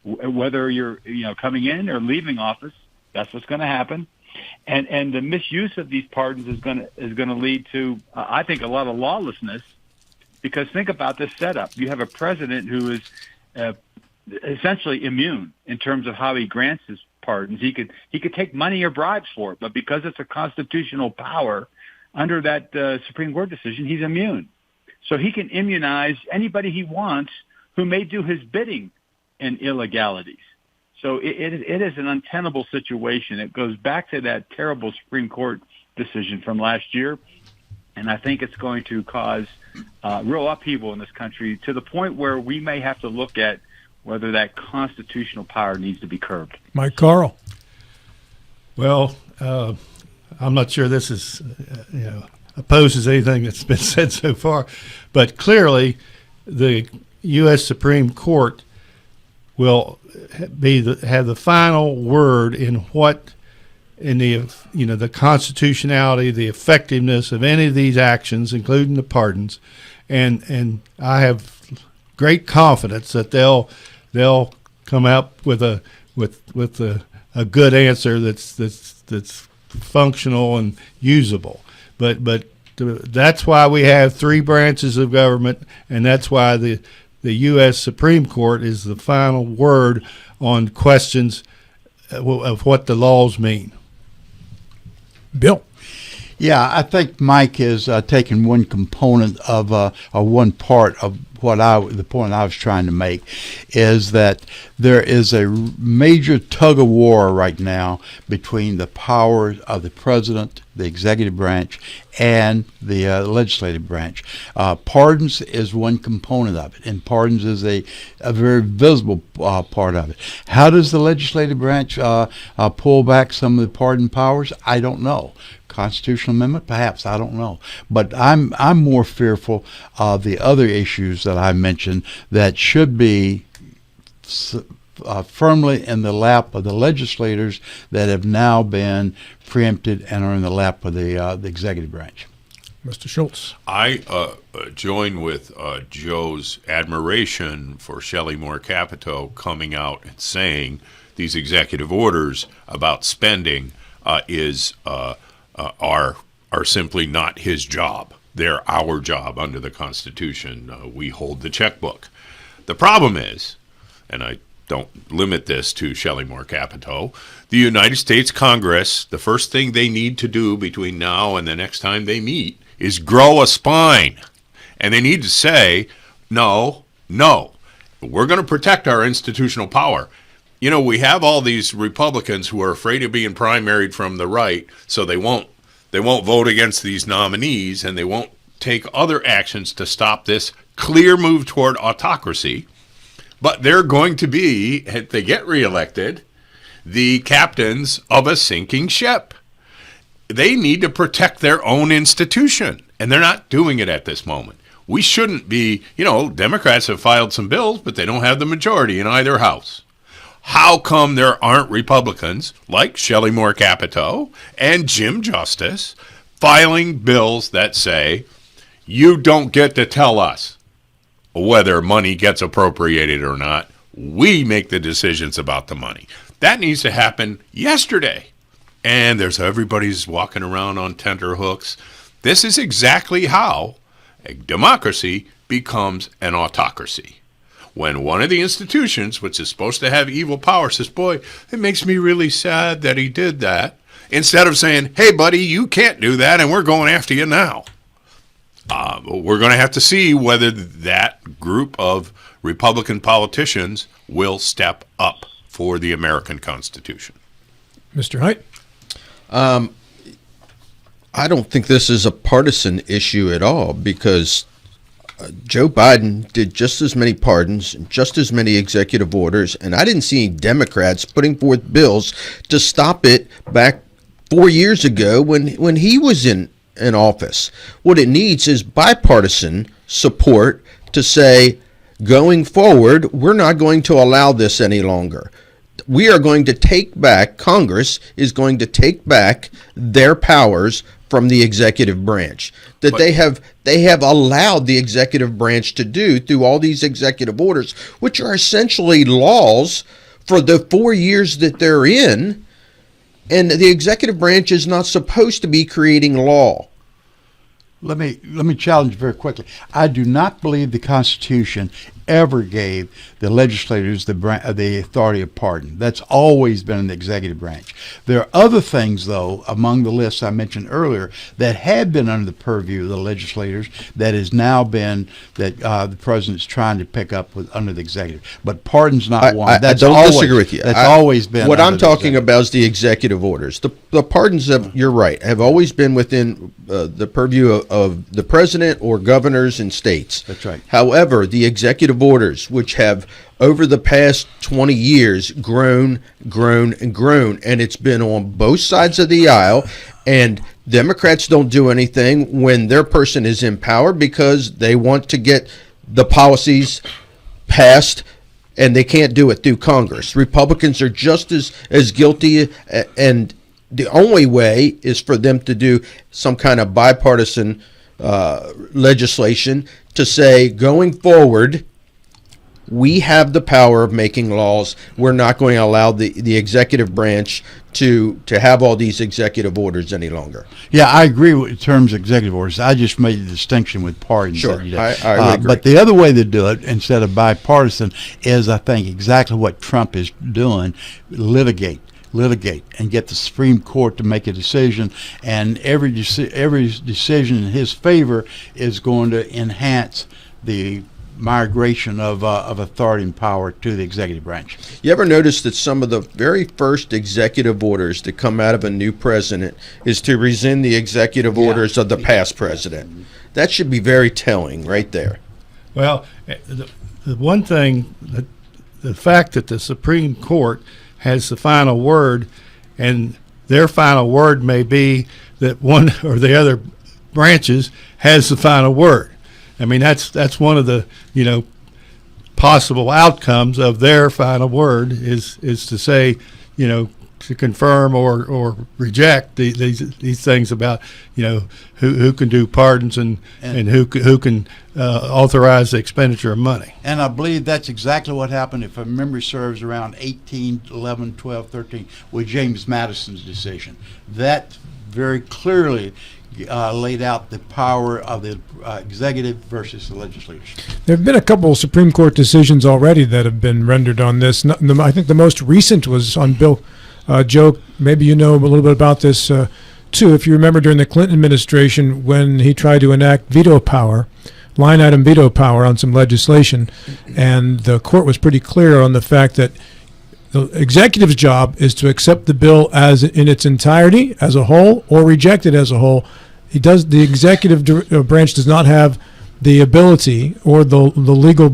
whether you're coming in or leaving office. That's what's going to happen. And the misuse of these pardons is going to lead to, I think, a lot of lawlessness. Because think about this setup: you have a president who is essentially immune in terms of how he grants his pardons. He could take money or bribes for it, but because it's a constitutional power under that Supreme Court decision, he's immune. So he can immunize anybody he wants who may do his bidding in illegalities. So it is an untenable situation. It goes back to that terrible Supreme Court decision from last year, and I think it's going to cause real upheaval in this country to the point where we may have to look at whether that constitutional power needs to be curbed. Mike Carl. Well, I'm not sure this is, opposes anything that's been said so far, but clearly the U.S. Supreme Court will have the final word in the constitutionality, the effectiveness of any of these actions, including the pardons, and I have great confidence that they'll come up with a good answer that's functional and usable. But that's why we have 3 branches of government, and that's why the U.S. Supreme Court is the final word on questions of what the laws mean. Bill. Yeah, I think Mike has taken one component of or one part of the point I was trying to make is that there is a major tug of war right now between the power of the president, the executive branch, and the legislative branch. Pardons is one component of it, and pardons is a very visible part of it. How does the legislative branch pull back some of the pardon powers? I don't know. Constitutional amendment, perhaps, I don't know. But I'm more fearful of the other issues that I mentioned that should be firmly in the lap of the legislators that have now been preempted and are in the lap of the executive branch. Mr. Schultz. I join with Joe's admiration for Shelley Moore Capito coming out and saying these executive orders about spending are simply not his job. They're our job under the Constitution. We hold the checkbook. The problem is, and I don't limit this to Shelley Moore Capito, the United States Congress, the first thing they need to do between now and the next time they meet is grow a spine. And they need to say, no, we're going to protect our institutional power. You know, we have all these Republicans who are afraid of being primaried from the right, so they won't vote against these nominees, and they won't take other actions to stop this clear move toward autocracy. But they're going to be, if they get reelected, the captains of a sinking ship. They need to protect their own institution, and they're not doing it at this moment. We shouldn't be, Democrats have filed some bills, but they don't have the majority in either house. How come there aren't Republicans like Shelley Moore Capito and Jim Justice filing bills that say, you don't get to tell us whether money gets appropriated or not? We make the decisions about the money. That needs to happen yesterday. And everybody's walking around on tenterhooks. This is exactly how a democracy becomes an autocracy. When one of the institutions, which is supposed to have evil power, says, boy, it makes me really sad that he did that, instead of saying, hey, buddy, you can't do that, and we're going after you now. We're going to have to see whether that group of Republican politicians will step up for the American Constitution. Mr. Height? I don't think this is a partisan issue at all, because Joe Biden did just as many pardons and just as many executive orders, and I didn't see any Democrats putting forth bills to stop it back 4 years ago when he was in office. What it needs is bipartisan support to say, going forward, we're not going to allow this any longer. We are going to take back, Congress is going to take back their powers from the executive branch that they have allowed the executive branch to do through all these executive orders, which are essentially laws for the 4 years that they're in. And the executive branch is not supposed to be creating law. Let me challenge very quickly. I do not believe the Constitution ever gave the legislators the authority of pardon. That's always been in the executive branch. There are other things, though, among the lists I mentioned earlier, that have been under the purview of the legislators that has now been that the president's trying to pick up under the executive. But pardon's not one. I don't disagree with you. That's always been. What I'm talking about is the executive orders. The pardons, you're right, have always been within the purview of the president or governors in states. That's right. However, the executive orders, which have over the past 20 years grown, and it's been on both sides of the aisle, and Democrats don't do anything when their person is in power because they want to get the policies passed, and they can't do it through Congress. Republicans are just as guilty, and the only way is for them to do some kind of bipartisan legislation to say, going forward, we have the power of making laws. We're not going to allow the executive branch to have all these executive orders any longer. Yeah, I agree with in terms of executive orders. I just made the distinction with pardons. Sure, that you did. I would agree. But the other way to do it, instead of bipartisan, is I think exactly what Trump is doing: litigate and get the Supreme Court to make a decision, and every decision in his favor is going to enhance the migration of authority and power to the executive branch. You ever notice that some of the very first executive orders that come out of a new president is to rescind the executive orders of the past president? That should be very telling right there. Well, the one thing, the fact that the Supreme Court has the final word, and their final word may be that one or the other branches has the final word. I mean, that's one of the possible outcomes of their final word is to say, to confirm or reject these things about who can do pardons and who can authorize the expenditure of money. And I believe that's exactly what happened, if my memory serves, around 1811, 12, 13 with James Madison's decision. That very clearly laid out the power of the executive versus the legislature. There have been a couple of Supreme Court decisions already that have been rendered on this. I think the most recent was on Bill. Joe, maybe you know a little bit about this too. If you remember during the Clinton administration when he tried to enact veto power, line item veto power on some legislation, and the court was pretty clear on the fact that the executive's job is to accept the bill as in its entirety, as a whole, or reject it as a whole. The executive branch does not have the ability or the legal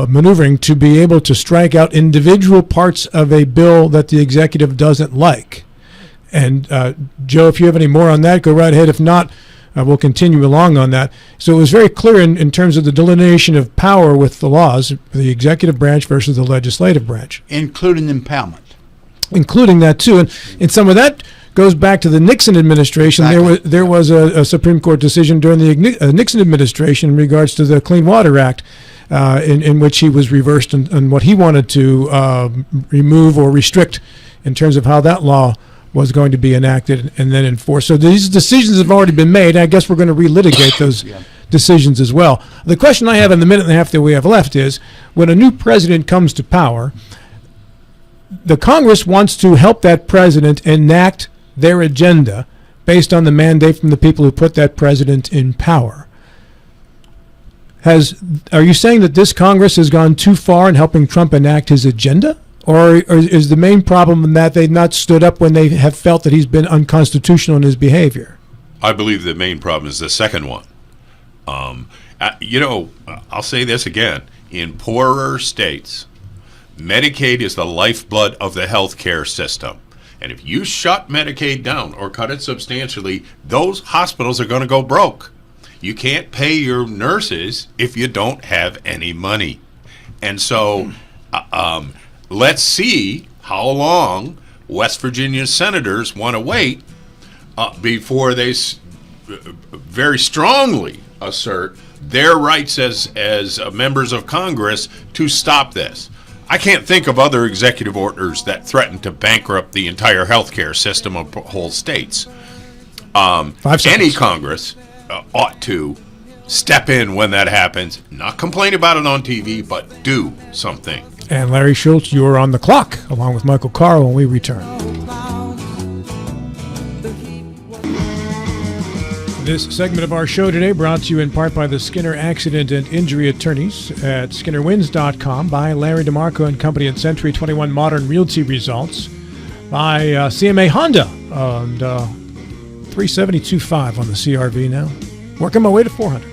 maneuvering to be able to strike out individual parts of a bill that the executive doesn't like. And Joe, if you have any more on that, go right ahead. If not, we'll continue along on that. So it was very clear in terms of the delineation of power with the laws, the executive branch versus the legislative branch. Including impoundment. Including that too. And some of that goes back to the Nixon administration. Exactly. There was a Supreme Court decision during the Nixon administration in regards to the Clean Water Act, in which he was reversed on what he wanted to remove or restrict in terms of how that law was going to be enacted and then enforced. So these decisions have already been made. I guess we're going to relitigate those decisions as well. The question I have in the minute and a half that we have left is, when a new president comes to power, the Congress wants to help that president enact their agenda based on the mandate from the people who put that president in power. Are you saying that this Congress has gone too far in helping Trump enact his agenda? Or is the main problem in that they've not stood up when they have felt that he's been unconstitutional in his behavior? I believe the main problem is the second one. I'll say this again. In poorer states, Medicaid is the lifeblood of the health care system. And if you shut Medicaid down or cut it substantially, those hospitals are going to go broke. You can't pay your nurses if you don't have any money. And so let's see how long West Virginia senators want to wait before they very strongly assert their rights as members of Congress to stop this. I can't think of other executive orders that threaten to bankrupt the entire healthcare system of whole states. Any Congress ought to step in when that happens, not complain about it on TV, but do something. And Larry Schultz, you are on the clock, along with Michael Carl, when we return. This segment of our show today brought to you in part by the Skinner Accident and Injury Attorneys at SkinnerWins.com, by Larry DeMarco and Company at Century 21 Modern Realty Results, by CMA Honda and 372.5 on the CRV now. Working my way to 400.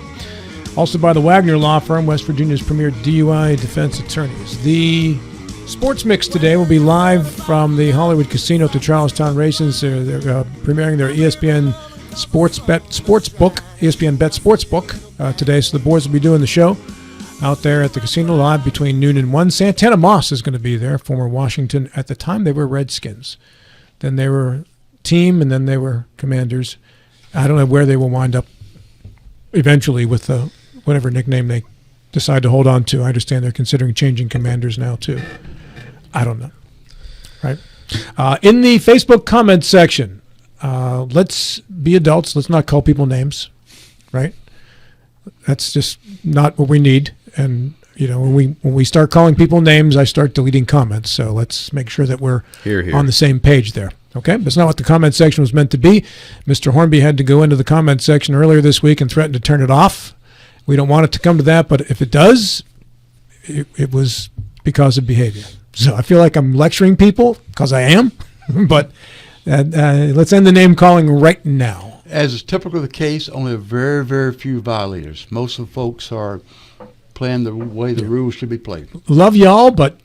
Also by the Wagner Law Firm, West Virginia's premier DUI defense attorneys. The Sports Mix today will be live from the Hollywood Casino to Charlestown Races. They're premiering their ESPN ESPN Bet Sportsbook today. So the boys will be doing the show out there at the casino live between noon and 1. Santana Moss is going to be there, former Washington. At the time, they were Redskins. Then they were Team, and then they were Commanders. I don't know where they will wind up eventually with whatever nickname they decide to hold on to. I understand they're considering changing Commanders now, too. I don't know. Right? In the Facebook comment section, let's be adults. Let's not call people names, right? That's just not what we need. And when we start calling people names, I start deleting comments. So let's make sure that we're on the same page there. Okay, that's not what the comment section was meant to be. Mr. Hornby had to go into the comment section earlier this week and threaten to turn it off We don't want it to come to that, but if it does, it was because of behavior. So I feel like I'm lecturing people, because I am, but let's end the name calling right now. As is typically the case, only a very, very few violators. Most of the folks are playing the way the rules should be played. Love y'all, but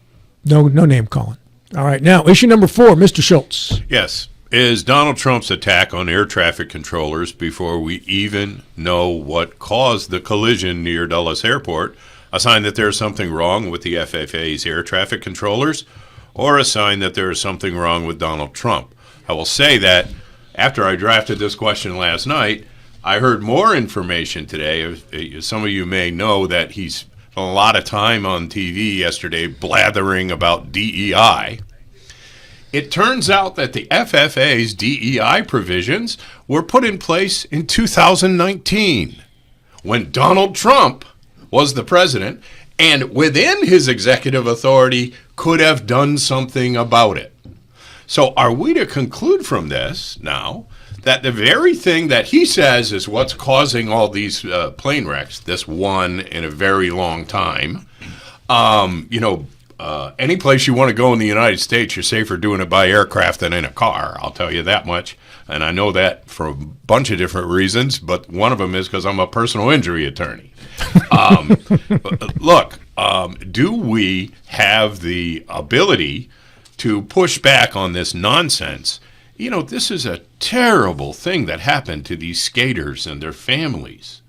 no name calling. All right, now issue number 4, Mr. Schultz. Yes. Is Donald Trump's attack on air traffic controllers before we even know what caused the collision near Dulles Airport a sign that there's something wrong with the FAA's air traffic controllers, or a sign that there is something wrong with Donald Trump? I will say that after I drafted this question last night, I heard more information today. Some of you may know that he's spent a lot of time on TV yesterday blathering about DEI. It turns out that the FFA's DEI provisions were put in place in 2019 when Donald Trump was the president and within his executive authority could have done something about it. So are we to conclude from this now that the very thing that he says is what's causing all these plane wrecks, this one in a very long time, any place you want to go in the United States, you're safer doing it by aircraft than in a car. I'll tell you that much. And I know that for a bunch of different reasons, but one of them is because I'm a personal injury attorney. Look, do we have the ability to push back on this nonsense? This is a terrible thing that happened to these skaters and their families.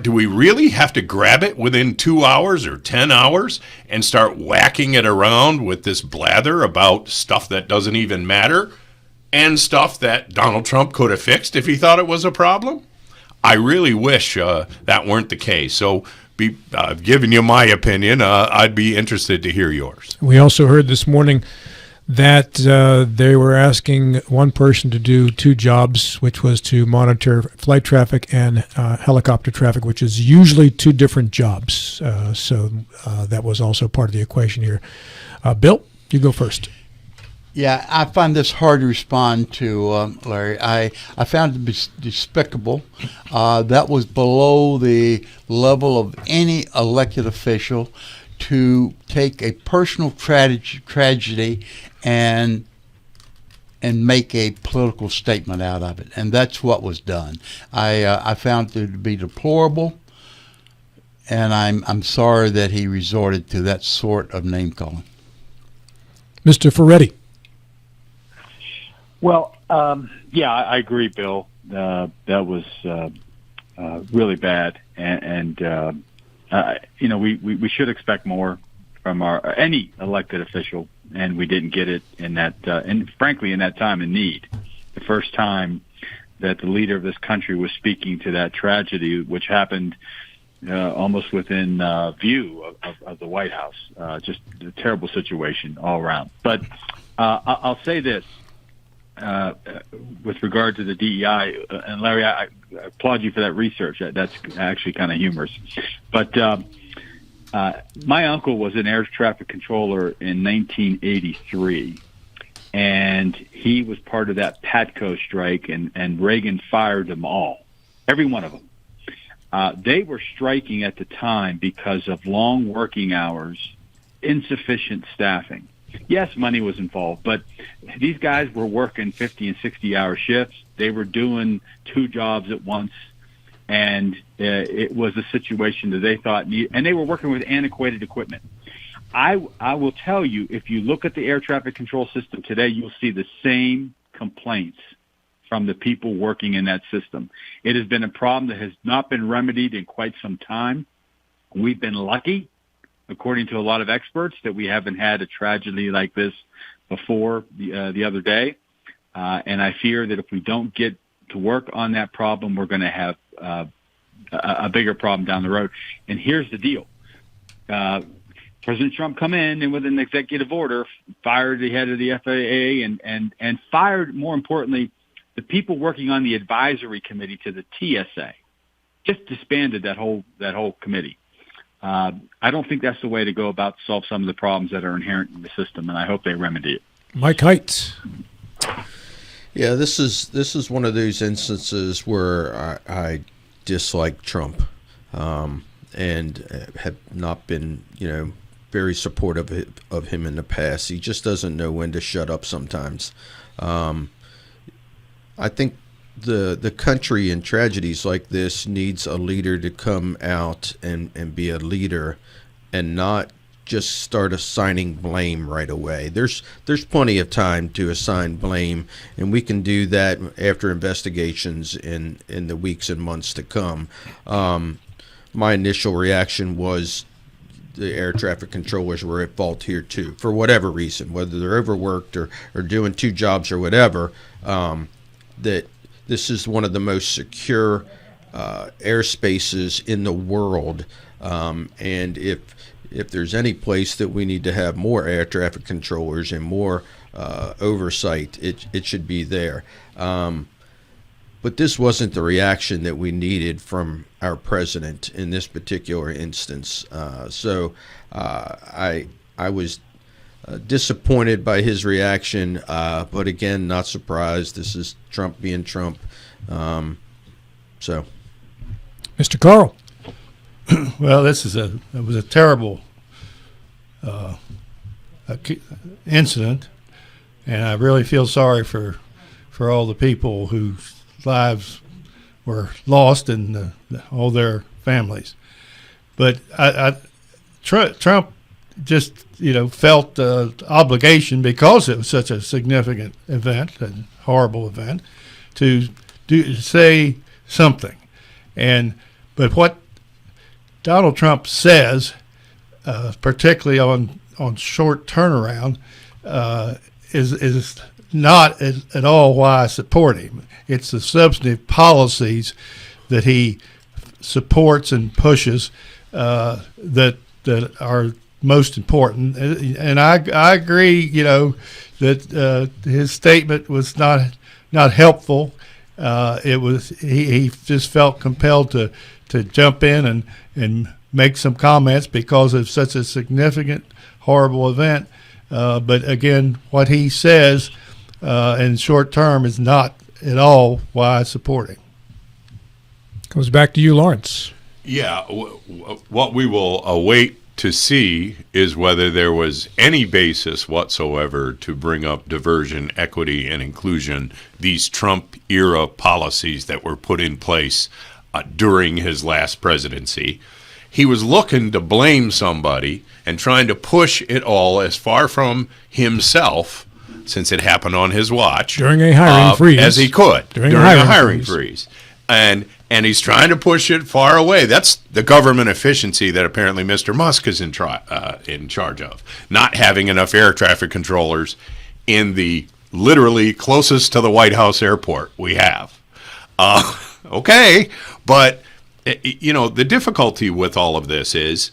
Do we really have to grab it within 2 hours or 10 hours and start whacking it around with this blather about stuff that doesn't even matter and stuff that Donald Trump could have fixed if he thought it was a problem? I really wish that weren't the case. So I've given you my opinion. I'd be interested to hear yours. We also heard this morning that they were asking one person to do 2 jobs, which was to monitor flight traffic and helicopter traffic, which is usually 2 different jobs. So that was also part of the equation here. Bill, you go first. Yeah, I find this hard to respond to, Larry. I found it to be despicable. That was below the level of any elected official to take a personal tragedy and make a political statement out of it, and that's what was done. I found it to be deplorable, and I'm sorry that he resorted to that sort of name calling. Mr. Ferretti. Well, I agree, Bill. That was really bad, and we should expect more from any elected official, and we didn't get it in that, and frankly, in that time of need, the first time that the leader of this country was speaking to that tragedy, which happened almost within view of the White House. Just a terrible situation all around. But I'll say this. With regard to the DEI, and Larry, I applaud you for that research. That's actually kind of humorous. But my uncle was an air traffic controller in 1983, and he was part of that PATCO strike, and Reagan fired them all, every one of them. They were striking at the time because of long working hours, insufficient staffing. Yes, money was involved, but these guys were working 50 and 60-hour shifts. They were doing 2 jobs at once, and it was a situation that they thought and they were working with antiquated equipment. I will tell you, if you look at the air traffic control system today, you'll see the same complaints from the people working in that system. It has been a problem that has not been remedied in quite some time. We've been lucky, according to a lot of experts, that we haven't had a tragedy like this before the other day. And I fear that if we don't get to work on that problem, we're going to have a bigger problem down the road. And here's the deal. President Trump come in and with an executive order, fired the head of the FAA and fired, more importantly, the people working on the advisory committee to the TSA. Just disbanded that whole committee. I don't think that's the way to go about solve some of the problems that are inherent in the system, and I hope they remedy it. Mike Heights. Yeah, this is one of those instances where I dislike Trump. and have not been, very supportive of him in the past. He just doesn't know when to shut up sometimes. I think the country in tragedies like this needs a leader to come out and be a leader and not just start assigning blame right away. There's plenty of time to assign blame, and we can do that after investigations in the weeks and months to come. My initial reaction was the air traffic controllers were at fault here too, for whatever reason, whether they're overworked or doing two jobs or whatever. That this is one of the most secure airspaces in the world, and if there's any place that we need to have more air traffic controllers and more oversight, it should be there. But this wasn't the reaction that we needed from our president in this particular instance. So I was disappointed by his reaction, but again, not surprised. This is Trump being Trump. So, Mr. Carl. Well, it was a terrible incident, and I really feel sorry for all the people whose lives were lost and all their families. But Trump just felt obligation, because it was such a significant event, a horrible event, to say something. But what Donald Trump says, particularly on short turnaround, is not at all why I support him. It's the substantive policies that he supports and pushes that are most important. And I agree, that his statement was not helpful. It was he just felt compelled to jump in and make some comments because of such a significant, horrible event. But again, what he says in short term is not at all why I support him. Goes back to you, Lawrence. Yeah, what we will await to see is whether there was any basis whatsoever to bring up diversion, equity, and inclusion, these Trump-era policies that were put in place during his last presidency. He was looking to blame somebody and trying to push it all as far from himself, since it happened on his watch, during a hiring freeze, as he could during a hiring freeze. And he's trying to push it far away. That's the government efficiency that apparently Mr. Musk is in charge of. Not having enough air traffic controllers in the literally closest to the White House airport we have. Okay, but the difficulty with all of this is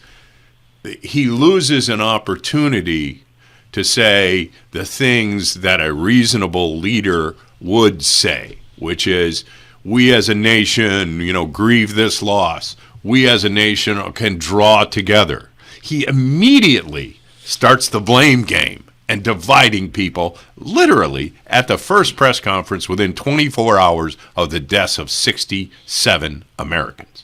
he loses an opportunity to say the things that a reasonable leader would say, which is, we as a nation, grieve this loss. We as a nation can draw together. He immediately starts the blame game and dividing people, literally at the first press conference within 24 hours of the deaths of 67 Americans.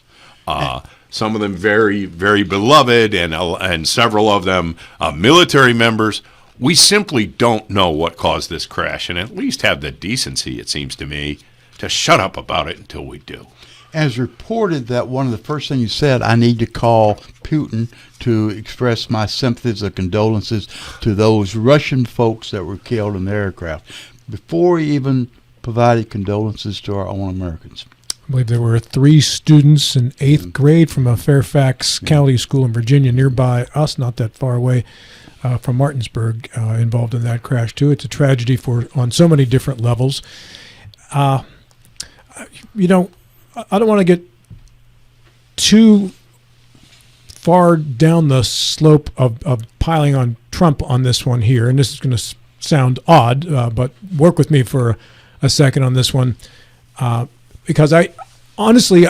Some of them very, very beloved, and several of them military members. We simply don't know what caused this crash, and at least have the decency, it seems to me, to shut up about it until we do. As reported that one of the first things you said, I need to call Putin to express my sympathies or condolences to those Russian folks that were killed in the aircraft, before he even provided condolences to our own Americans. I believe there were 3 students in 8th grade from a Fairfax County school in Virginia, nearby us, not that far away from Martinsburg, involved in that crash too. It's a tragedy on so many different levels. I don't want to get too far down the slope of piling on Trump on this one here, and this is going to sound odd, but work with me for a second on this one, because I honestly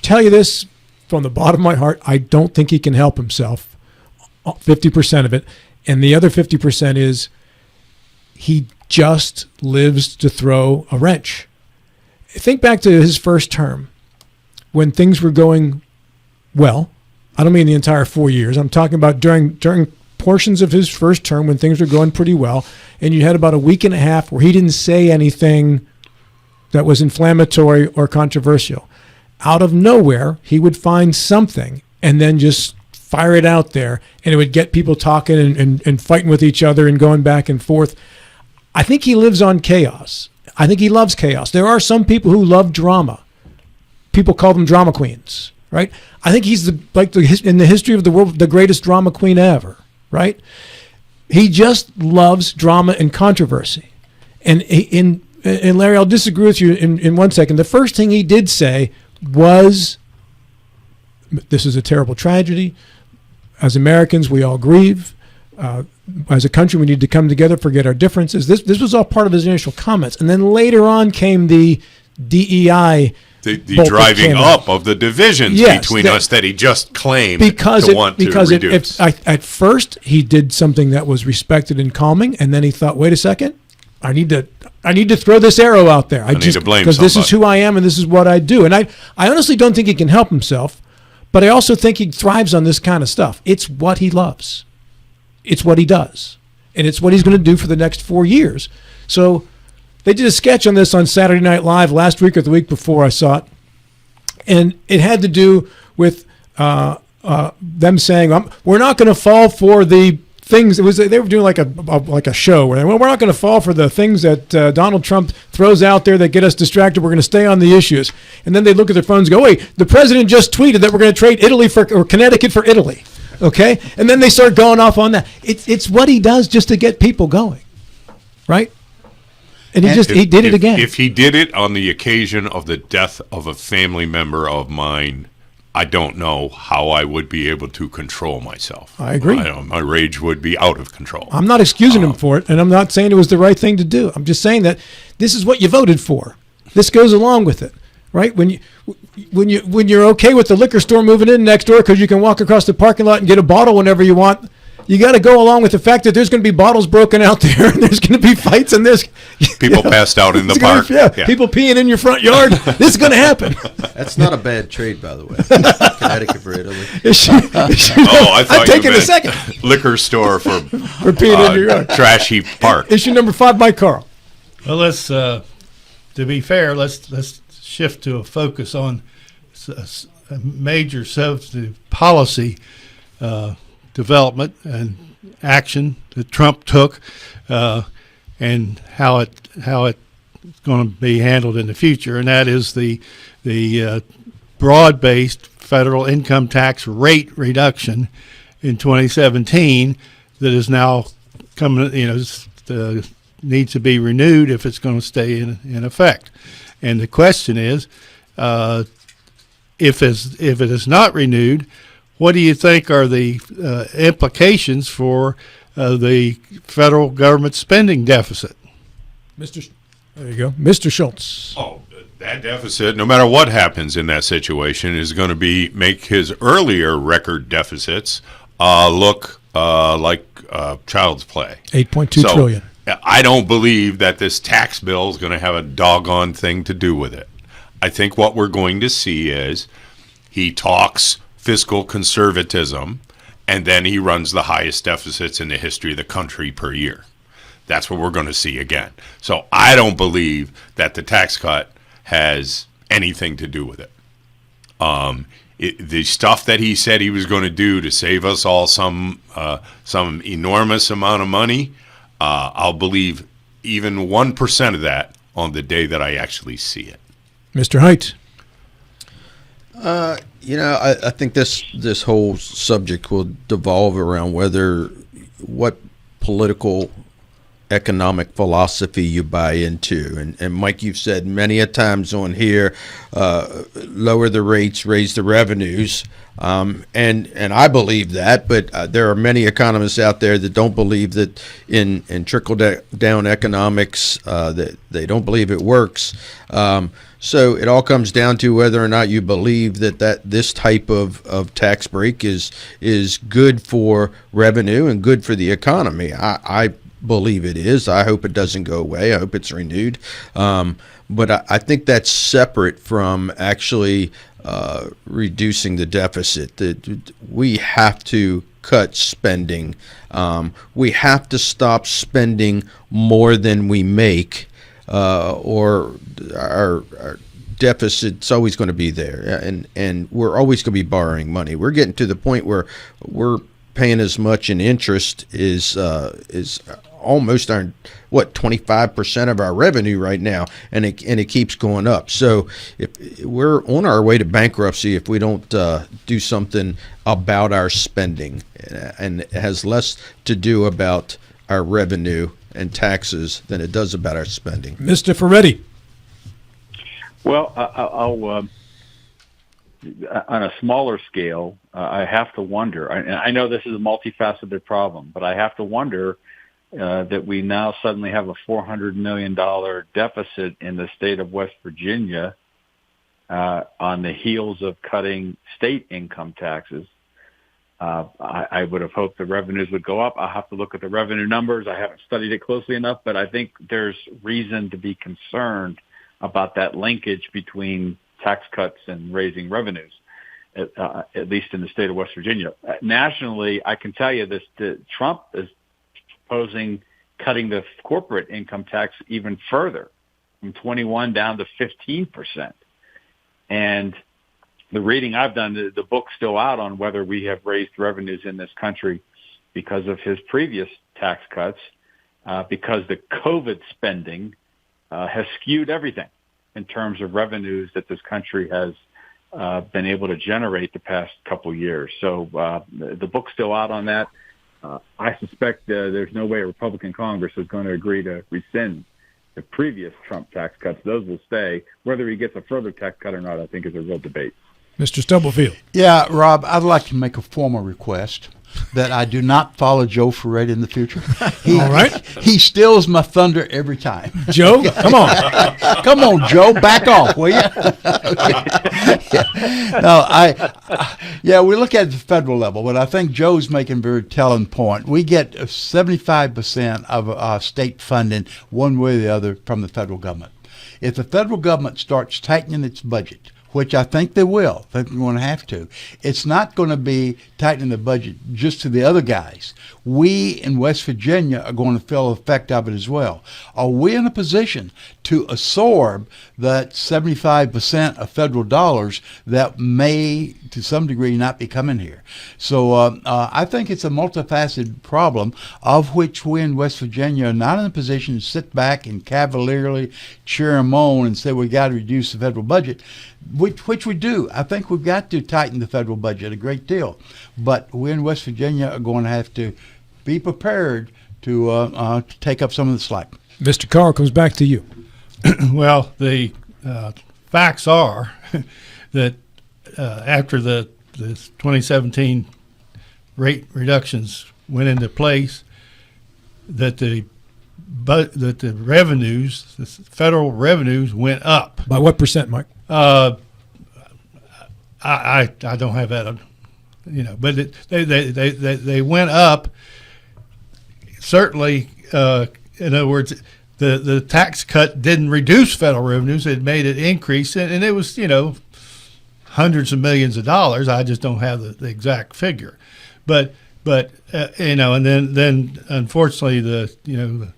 tell you this from the bottom of my heart, I don't think he can help himself, 50% of it, and the other 50% is he just lives to throw a wrench. Think back to his first term, when things were going well. I don't mean the entire 4 years. I'm talking about during portions of his first term when things were going pretty well, and you had about a week and a half where he didn't say anything that was inflammatory or controversial. Out of nowhere, he would find something and then just fire it out there, and it would get people talking and fighting with each other and going back and forth. I think he lives on chaos. I think he loves chaos. There are some people who love drama. People call them drama queens, right? I think he's in the history of the world, the greatest drama queen ever, right? He just loves drama and controversy. And Larry, I'll disagree with you in 1 second. The first thing he did say was, this is a terrible tragedy. As Americans, we all grieve. As a country, we need to come together, forget our differences. This was all part of his initial comments. And then later on came the DEI. The driving up of the divisions between us that he just claimed to want to reduce. At first, he did something that was respected and calming, and then he thought, wait a second, I need to throw this arrow out there. I need to blame because this is who I am and this is what I do. And I honestly don't think he can help himself, but I also think he thrives on this kind of stuff. It's what he loves. It's what he does. And it's what he's going to do for the next 4 years. So they did a sketch on this on Saturday Night Live last week or the week before, I saw it. And it had to do with them saying, we're not going to fall for the things. They were doing like a show where we're not going to fall for the things that Donald Trump throws out there that get us distracted. We're going to stay on the issues. And then they look at their phones and go, wait, the president just tweeted that we're going to trade Connecticut for Italy. Okay? And then they start going off on that. It's what he does just to get people going. Right? And he did it again. If he did it on the occasion of the death of a family member of mine, I don't know how I would be able to control myself. I agree. My rage would be out of control. I'm not excusing him for it, and I'm not saying it was the right thing to do. I'm just saying that this is what you voted for. This goes along with it, right? When you're okay with the liquor store moving in next door because you can walk across the parking lot and get a bottle whenever you want, you got to go along with the fact that there's going to be bottles broken out there and there's going to be fights and there's people passed out in the park. People peeing in your front yard. This is going to happen. That's not a bad trade, by the way. Connecticut for Italy. I thought I'd take you it meant a second. Liquor store for peeing in your yard. Trash heap park. Issue number 5 by Carl. Well, let's to be fair, let's shift to a focus on a major substantive policy development and action that Trump took, and how it's going to be handled in the future, and that is the broad-based federal income tax rate reduction in 2017 that is now coming. Needs to be renewed if it's going to stay in effect. And the question is, if it is not renewed, what do you think are the implications for the federal government spending deficit? There you go. Mr. Schultz. Oh, that deficit, no matter what happens in that situation, is going to make his earlier record deficits look like child's play. 8.2 trillion. I don't believe that this tax bill is going to have a doggone thing to do with it. I think what we're going to see is he talks fiscal conservatism, and then he runs the highest deficits in the history of the country per year. That's what we're going to see again. So I don't believe that the tax cut has anything to do with it. The stuff that he said he was going to do to save us all some enormous amount of money, I'll believe even 1% of that on the day that I actually see it. Mr. Haidt. I think this whole subject will devolve around what political economic philosophy you buy into. And Mike, you've said many a times on here, lower the rates, raise the revenues. And I believe that, but there are many economists out there that don't believe that in trickle down economics, that they don't believe it works. So it all comes down to whether or not you believe that this type of tax break is good for revenue and good for the economy. I believe it is. I hope it doesn't go away. I hope it's renewed. But I think that's separate from actually reducing the deficit. That we have to cut spending. We have to stop spending more than we make, or our deficit's always going to be there, and we're always going to be borrowing money. We're getting to the point where we're paying as much in interest is almost our 25% of our revenue right now, and it keeps going up. So if we're on our way to bankruptcy if we don't do something about our spending, and it has less to do about our revenue and taxes than it does about our spending. Mr. Ferretti. Well, I'll on a smaller scale, I have to wonder, and I know this is a multifaceted problem, but I have to wonder that we now suddenly have a $400 million deficit in the state of West Virginia on the heels of cutting state income taxes. I would have hoped the revenues would go up. I'll have to look at the revenue numbers. I haven't studied it closely enough, but I think there's reason to be concerned about that linkage between tax cuts and raising revenues, at least in the state of West Virginia. Nationally, I can tell you this, Trump is proposing cutting the corporate income tax even further, from 21 down to 15%. And the reading I've done, the book's still out on whether we have raised revenues in this country because of his previous tax cuts, because the COVID spending has skewed everything in terms of revenues that this country has been able to generate the past couple years. So the book's still out on that. I suspect there's no way a Republican Congress is going to agree to rescind the previous Trump tax cuts. Those will stay. Whether he gets a further tax cut or not, I think, is a real debate. Mr. Stubblefield. Yeah, Rob, I'd like to make a formal request that I do not follow Joe Ferretti in the future. All right. He steals my thunder every time. Joe, come on. Come on, Joe, back off, will you? We look at the federal level, but I think Joe's making a very telling point. We get 75% of state funding one way or the other from the federal government. If the federal government starts tightening its budget, which I think they will. I think they're going to have to. It's not going to be tightening the budget just to the other guys. We in West Virginia are going to feel the effect of it as well. Are we in a position to absorb that 75% of federal dollars that may, to some degree, not be coming here? So I think it's a multifaceted problem of which we in West Virginia are not in a position to sit back and cavalierly cheer them on and say we got to reduce the federal budget. Which we do. I think we've got to tighten the federal budget a great deal. But we in West Virginia are going to have to be prepared to take up some of the slack. Mr. Carr, comes back to you. Well, the facts are that after the 2017 rate reductions went into place, that the revenues, the federal revenues, went up. By what percent, Mike? I don't have that, but they went up. Certainly, in other words, the tax cut didn't reduce federal revenues; it made it increase, and it was hundreds of millions of dollars. I just don't have the exact figure, but and then unfortunately the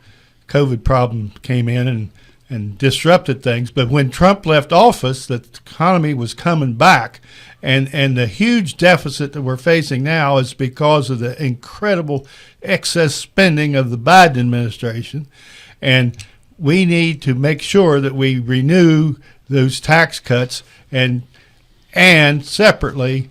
COVID problem came in and disrupted things. But when Trump left office, the economy was coming back, and the huge deficit that we're facing now is because of the incredible excess spending of the Biden administration. And we need to make sure that we renew those tax cuts and separately,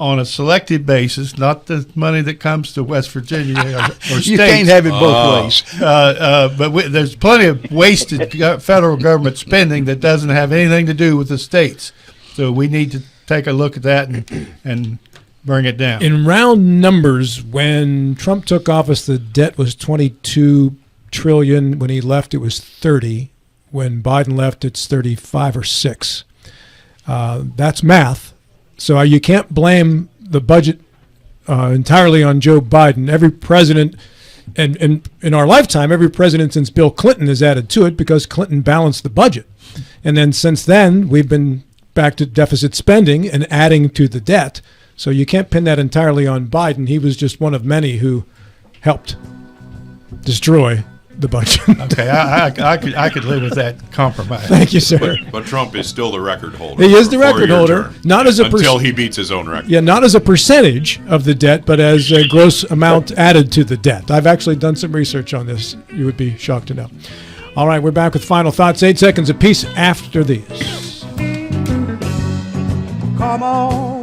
on a selective basis, not the money that comes to West Virginia or states. You can't have it both ways. But there's plenty of wasted federal government spending that doesn't have anything to do with the states. So we need to take a look at that and bring it down. In round numbers, when Trump took office, the debt was $22 trillion. When he left, it was 30. When Biden left, it's 35 or 6. That's math. So you can't blame the budget entirely on Joe Biden. Every president, and in our lifetime, every president since Bill Clinton has added to it because Clinton balanced the budget. And then since then, we've been back to deficit spending and adding to the debt. So you can't pin that entirely on Biden. He was just one of many who helped destroy the budget. Okay, I could live with that compromise. Thank you, sir. But Trump is still the record holder. He is the for a record four-year holder, term. not as a until he beats his own record. Yeah, not as a percentage of the debt, but as a gross amount added to the debt. I've actually done some research on this. You would be shocked to know. All right, we're back with final thoughts. 8 seconds apiece after these. Come on.